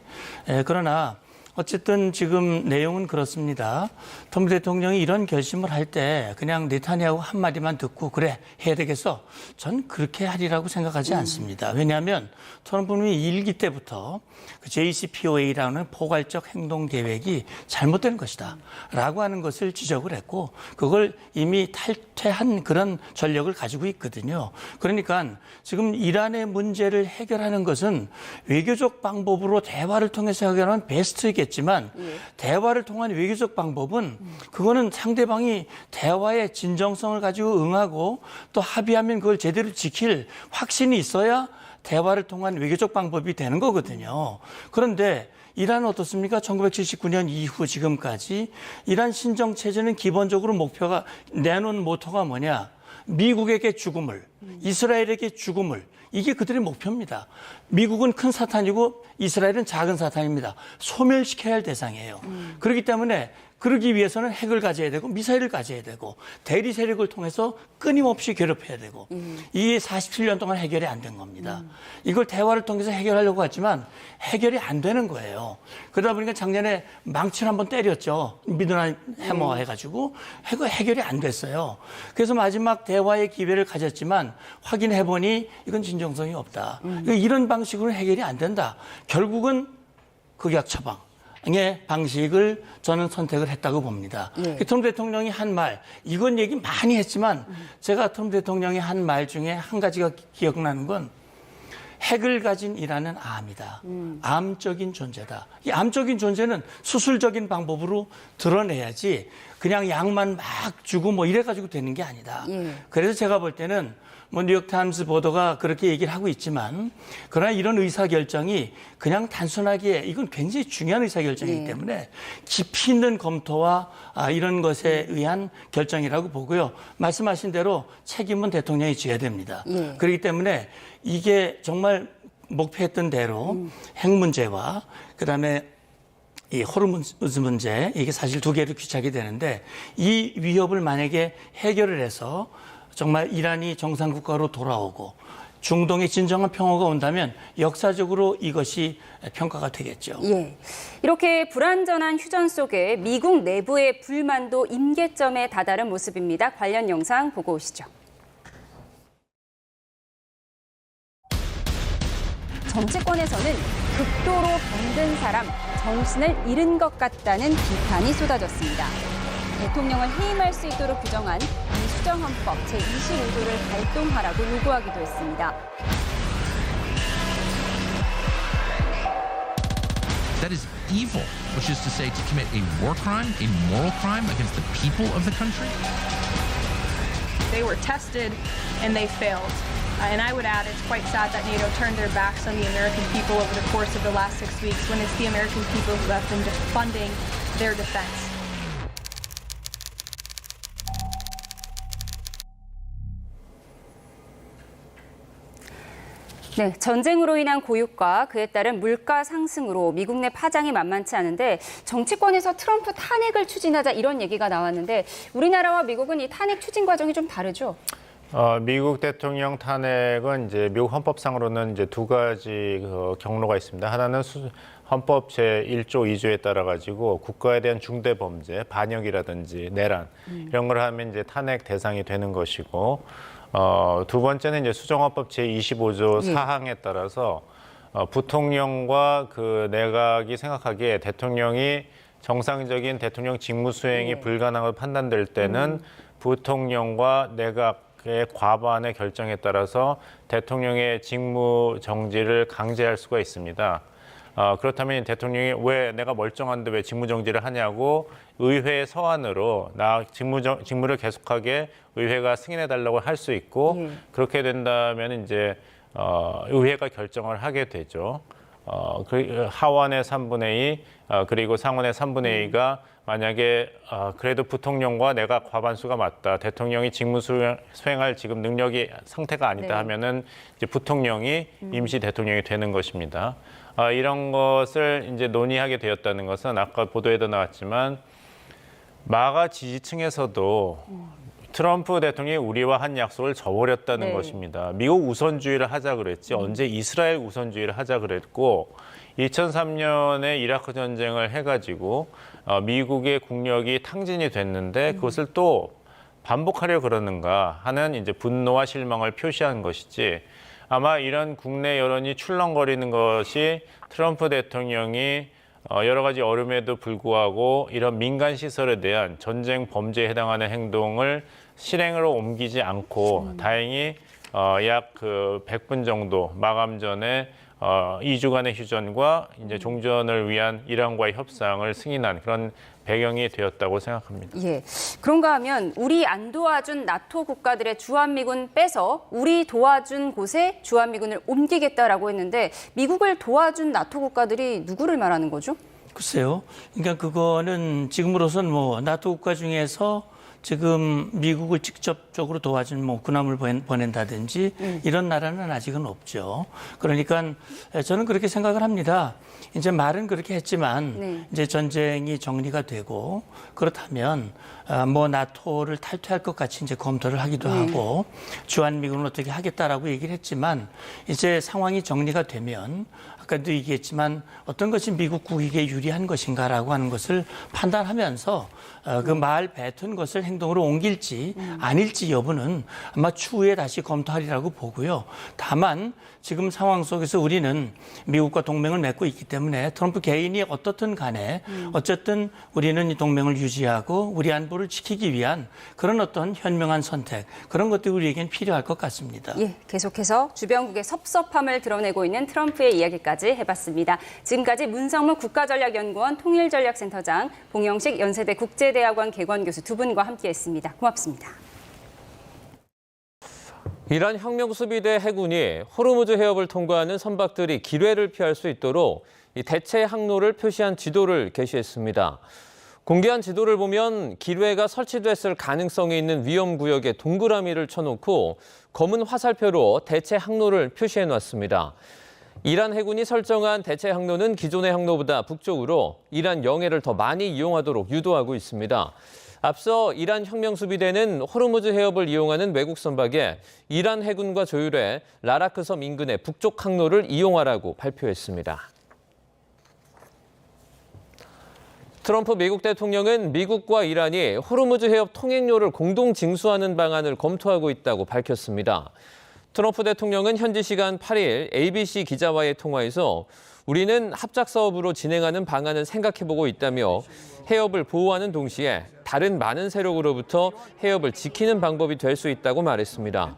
그러나 어쨌든 지금 내용은 그렇습니다. 트럼프 대통령이 이런 결심을 할 때 그냥 네타냐후 한마디만 듣고 그래 해야 되겠어. 전 그렇게 하리라고 생각하지 않습니다. 왜냐하면 트럼프는 일기 때부터 그 JCPOA라는 포괄적 행동 계획이 잘못된 것이다 라고 하는 것을 지적을 했고, 그걸 이미 탈퇴한 그런 전력을 가지고 있거든요. 그러니까 지금 이란의 문제를 해결하는 것은 외교적 방법으로 대화를 통해서 해결하면 베스트겠지만 대화를 통한 외교적 방법은 그거는 상대방이 대화의 진정성을 가지고 응하고 또 합의하면 그걸 제대로 지킬 확신이 있어야 대화를 통한 외교적 방법이 되는 거거든요. 그런데 이란은 어떻습니까? 1979년 이후 지금까지 이란 신정체제는 기본적으로 목표가 내놓은 모토가 뭐냐? 미국에게 죽음을, 이스라엘에게 죽음을, 이게 그들의 목표입니다. 미국은 큰 사탄이고 이스라엘은 작은 사탄입니다. 소멸시켜야 할 대상이에요. 그렇기 때문에 그러기 위해서는 핵을 가져야 되고 미사일을 가져야 되고 대리 세력을 통해서 끊임없이 괴롭혀야 되고 이게 47년 동안 해결이 안 된 겁니다. 이걸 대화를 통해서 해결하려고 했지만 해결이 안 되는 거예요. 그러다 보니까 작년에 망치를 한번 때렸죠. 미드나잇 해머 해가지고 해결이 안 됐어요. 그래서 마지막 대화의 기회를 가졌지만 확인해보니 이건 진정성이 없다. 이런 방식으로 해결이 안 된다. 결국은 극약 처방. 의 방식을 저는 선택을 했다고 봅니다. 트럼프 대통령이 한 말, 이건 얘기 많이 했지만 제가 트럼프 대통령이 한 말 중에 한 가지가 기억나는 건 핵을 가진 이란은 암이다. 암적인 존재다. 이 암적인 존재는 수술적인 방법으로 드러내야지 그냥 약만 막 주고 뭐 이래가지고 되는 게 아니다. 그래서 제가 볼 때는 뭐 뉴욕타임스 보도가 그렇게 얘기를 하고 있지만 그러나 이런 의사결정이 그냥 단순하게 이건 굉장히 중요한 의사결정이기 때문에 깊이 있는 검토와 이런 것에 의한 결정이라고 보고요. 말씀하신 대로 책임은 대통령이 져야 됩니다. 그렇기 때문에 이게 정말 목표했던 대로 핵 문제와 그다음에 이 호르무즈 문제 이게 사실 두 개로 귀착이 되는데 이 위협을 만약에 해결을 해서 정말 이란이 정상국가로 돌아오고 중동의 진정한 평화가 온다면 역사적으로 이것이 평가가 되겠죠. 이렇게 불완전한 휴전 속에 미국 내부의 불만도 임계점에 다다른 모습입니다. 관련 영상 보고 오시죠. 정치권에서는 극도로 병든 사람, 정신을 잃은 것 같다는 비판이 쏟아졌습니다. 대통령을 해임할 수 있도록 규정한 이 수정헌법 제25조를 발동하라고 요구하기도 했습니다. That is evil, which is to say to commit a war crime, a moral crime against the people of the country. They were tested and they failed. And I would add, it's quite sad that NATO turned their backs on the American people over the course of the last 6 weeks when it's the American people who have been funding their defense. 네, 전쟁으로 인한 고육과 그에 따른 물가 상승으로 미국 내 파장이 만만치 않은데 정치권에서 트럼프 탄핵을 추진하자 이런 얘기가 나왔는데 우리나라와 미국은 이 탄핵 추진 과정이 좀 다르죠? 미국 대통령 탄핵은 이제 미국 헌법상으로는 이제 두 가지 경로가 있습니다. 하나는 헌법 제1조 2조에 따라 가지고 국가에 대한 중대 범죄, 반역이라든지 내란 이런 걸 하면 이제 탄핵 대상이 되는 것이고 두 번째는 이제 수정헌법 제25조 사항에 따라서 부통령과 그 내각이 생각하기에 대통령이 정상적인 대통령 직무 수행이 불가능하고 판단될 때는 부통령과 내각의 과반의 결정에 따라서 대통령의 직무 정지를 강제할 수가 있습니다. 그렇다면 대통령이 왜 내가 멀쩡한데 왜 직무정지를 하냐고 의회 서한으로 나 직무를 계속하게 의회가 승인해달라고 할 수 있고 그렇게 된다면 이제 의회가 결정을 하게 되죠. 하원의 3분의 2 그리고 상원의 3분의 2가 만약에 그래도 부통령과 내각 과반수가 맞다. 대통령이 직무 수행할 지금 능력이 상태가 아니다 하면은 이제 부통령이 임시 대통령이 되는 것입니다. 이런 것을 이제 논의하게 되었다는 것은 아까 보도에도 나왔지만 마가 지지층에서도 트럼프 대통령이 우리와 한 약속을 저버렸다는 것입니다. 미국 우선주의를 하자 그랬지 언제 이스라엘 우선주의를 하자 그랬고 2003년에 이라크 전쟁을 해가지고 미국의 국력이 탕진이 됐는데 그것을 또 반복하려 그러는가 하는 이제 분노와 실망을 표시한 것이지 아마 이런 국내 여론이 출렁거리는 것이 트럼프 대통령이 여러 가지 어려움에도 불구하고 이런 민간 시설에 대한 전쟁 범죄에 해당하는 행동을 실행으로 옮기지 않고 다행히 약 100분 정도 마감 전에 2주간의 휴전과 이제 종전을 위한 이란과의 협상을 승인한 그런 배경이 되었다고 생각합니다. 그런가 하면 우리 안 도와준 나토 국가들의 주한미군 빼서 우리 도와준 곳에 주한미군을 옮기겠다라고 했는데 미국을 도와준 나토 국가들이 누구를 말하는 거죠? 글쎄요. 그러니까 그거는 지금으로선 뭐 나토 국가 중에서 지금 미국을 직접적으로 도와준 뭐 군함을 보낸다든지 이런 나라는 아직은 없죠. 그러니까 저는 그렇게 생각을 합니다. 이제 말은 그렇게 했지만 이제 전쟁이 정리가 되고 그렇다면 뭐 나토를 탈퇴할 것 같이 이제 검토를 하기도 하고 주한미군을 어떻게 하겠다라고 얘기를 했지만 이제 상황이 정리가 되면 아까도 얘기했지만 어떤 것이 미국 국익에 유리한 것인가라고 하는 것을 판단하면서 그 말 뱉은 것을 행동으로 옮길지 아닐지 여부는 아마 추후에 다시 검토하리라고 보고요. 다만 지금 상황 속에서 우리는 미국과 동맹을 맺고 있기 때문에 트럼프 개인이 어떻든 간에 어쨌든 우리는 이 동맹을 유지하고 우리 안보를 지키기 위한 그런 어떤 현명한 선택, 그런 것들이 우리에겐 필요할 것 같습니다. 예, 계속해서 주변국의 섭섭함을 드러내고 있는 트럼프의 이야기까지 해봤습니다. 지금까지 문성무 국가전략연구원 통일전략센터장, 봉영식 연세대 국제대학원 개관교수 두 분과 함께했습니다. 고맙습니다. 이란 혁명수비대 해군이 호르무즈 해협을 통과하는 선박들이 기뢰를 피할 수 있도록 대체 항로를 표시한 지도를 게시했습니다. 공개한 지도를 보면 기뢰가 설치됐을 가능성이 있는 위험구역에 동그라미를 쳐놓고 검은 화살표로 대체 항로를 표시해놨습니다. 이란 해군이 설정한 대체 항로는 기존의 항로보다 북쪽으로 이란 영해를 더 많이 이용하도록 유도하고 있습니다. 앞서 이란 혁명수비대는 호르무즈 해협을 이용하는 외국 선박에 이란 해군과 조율해 라라크 섬 인근의 북쪽 항로를 이용하라고 발표했습니다. 트럼프 미국 대통령은 미국과 이란이 호르무즈 해협 통행료를 공동 징수하는 방안을 검토하고 있다고 밝혔습니다. 트럼프 대통령은 현지 시간 8일 ABC 기자와의 통화에서 우리는 합작 사업으로 진행하는 방안을 생각해보고 있다며 해협을 보호하는 동시에 다른 많은 세력으로부터 해협을 지키는 방법이 될 수 있다고 말했습니다.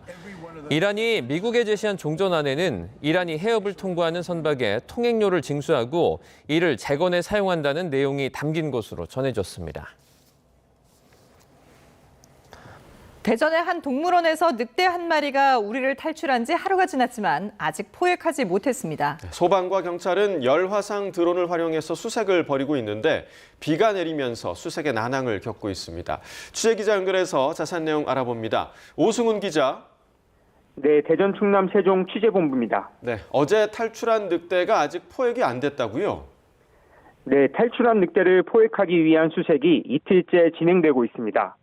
이란이 미국에 제시한 종전안에는 이란이 해협을 통과하는 선박에 통행료를 징수하고 이를 재건에 사용한다는 내용이 담긴 것으로 전해졌습니다. 대전의 한 동물원에서 늑대 한 마리가 우리를 탈출한 지 하루가 지났지만 아직 포획하지 못했습니다. 소방과 경찰은 열화상 드론을 활용해서 수색을 벌이고 있는데 비가 내리면서 수색의 난항을 겪고 있습니다. 취재기자 연결해서 자세한 내용 알아봅니다. 오승훈 기자. 네, 대전 충남 세종 취재본부입니다. 네, 어제 탈출한 늑대가 아직 포획이 안 됐다고요? 네, 탈출한 늑대를 포획하기 위한 수색이 이틀째 진행되고 있습니다.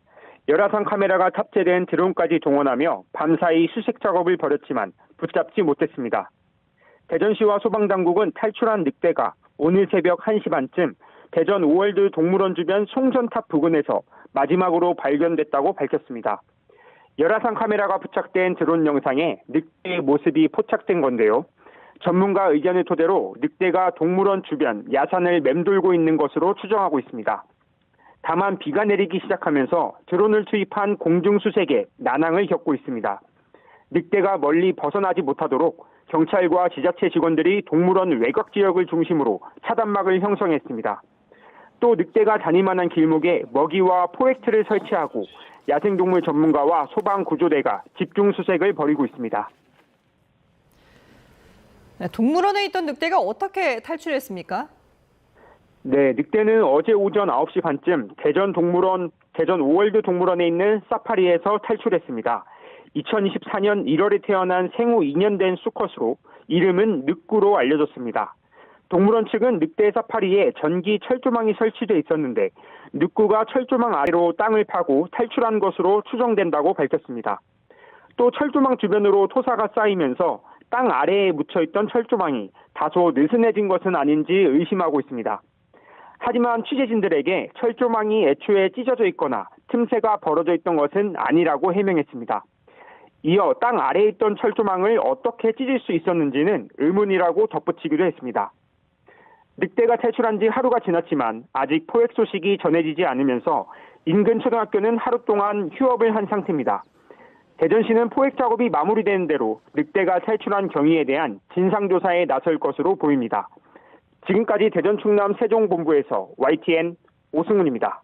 열화상 카메라가 탑재된 드론까지 동원하며 밤사이 수색 작업을 벌였지만 붙잡지 못했습니다. 대전시와 소방당국은 탈출한 늑대가 오늘 새벽 1시 반쯤 대전 오월드 동물원 주변 송전탑 부근에서 마지막으로 발견됐다고 밝혔습니다. 열화상 카메라가 부착된 드론 영상에 늑대의 모습이 포착된 건데요. 전문가 의견을 토대로 늑대가 동물원 주변 야산을 맴돌고 있는 것으로 추정하고 있습니다. 다만 비가 내리기 시작하면서 드론을 투입한 공중수색에 난항을 겪고 있습니다. 늑대가 멀리 벗어나지 못하도록 경찰과 지자체 직원들이 동물원 외곽 지역을 중심으로 차단막을 형성했습니다. 또 늑대가 다닐만한 길목에 먹이와 포획틀을 설치하고 야생동물 전문가와 소방구조대가 집중수색을 벌이고 있습니다. 동물원에 있던 늑대가 어떻게 탈출했습니까? 네, 늑대는 어제 오전 9시 반쯤 대전 오월드 동물원에 있는 사파리에서 탈출했습니다. 2024년 1월에 태어난 생후 2년 된 수컷으로 이름은 늑구로 알려졌습니다. 동물원 측은 늑대 사파리에 전기 철조망이 설치돼 있었는데 늑구가 철조망 아래로 땅을 파고 탈출한 것으로 추정된다고 밝혔습니다. 또 철조망 주변으로 토사가 쌓이면서 땅 아래에 묻혀있던 철조망이 다소 느슨해진 것은 아닌지 의심하고 있습니다. 하지만 취재진들에게 철조망이 애초에 찢어져 있거나 틈새가 벌어져 있던 것은 아니라고 해명했습니다. 이어 땅 아래에 있던 철조망을 어떻게 찢을 수 있었는지는 의문이라고 덧붙이기도 했습니다. 늑대가 탈출한 지 하루가 지났지만 아직 포획 소식이 전해지지 않으면서 인근 초등학교는 하루 동안 휴업을 한 상태입니다. 대전시는 포획 작업이 마무리되는 대로 늑대가 탈출한 경위에 대한 진상조사에 나설 것으로 보입니다. 지금까지 대전 충남 세종본부에서 YTN 오승훈입니다.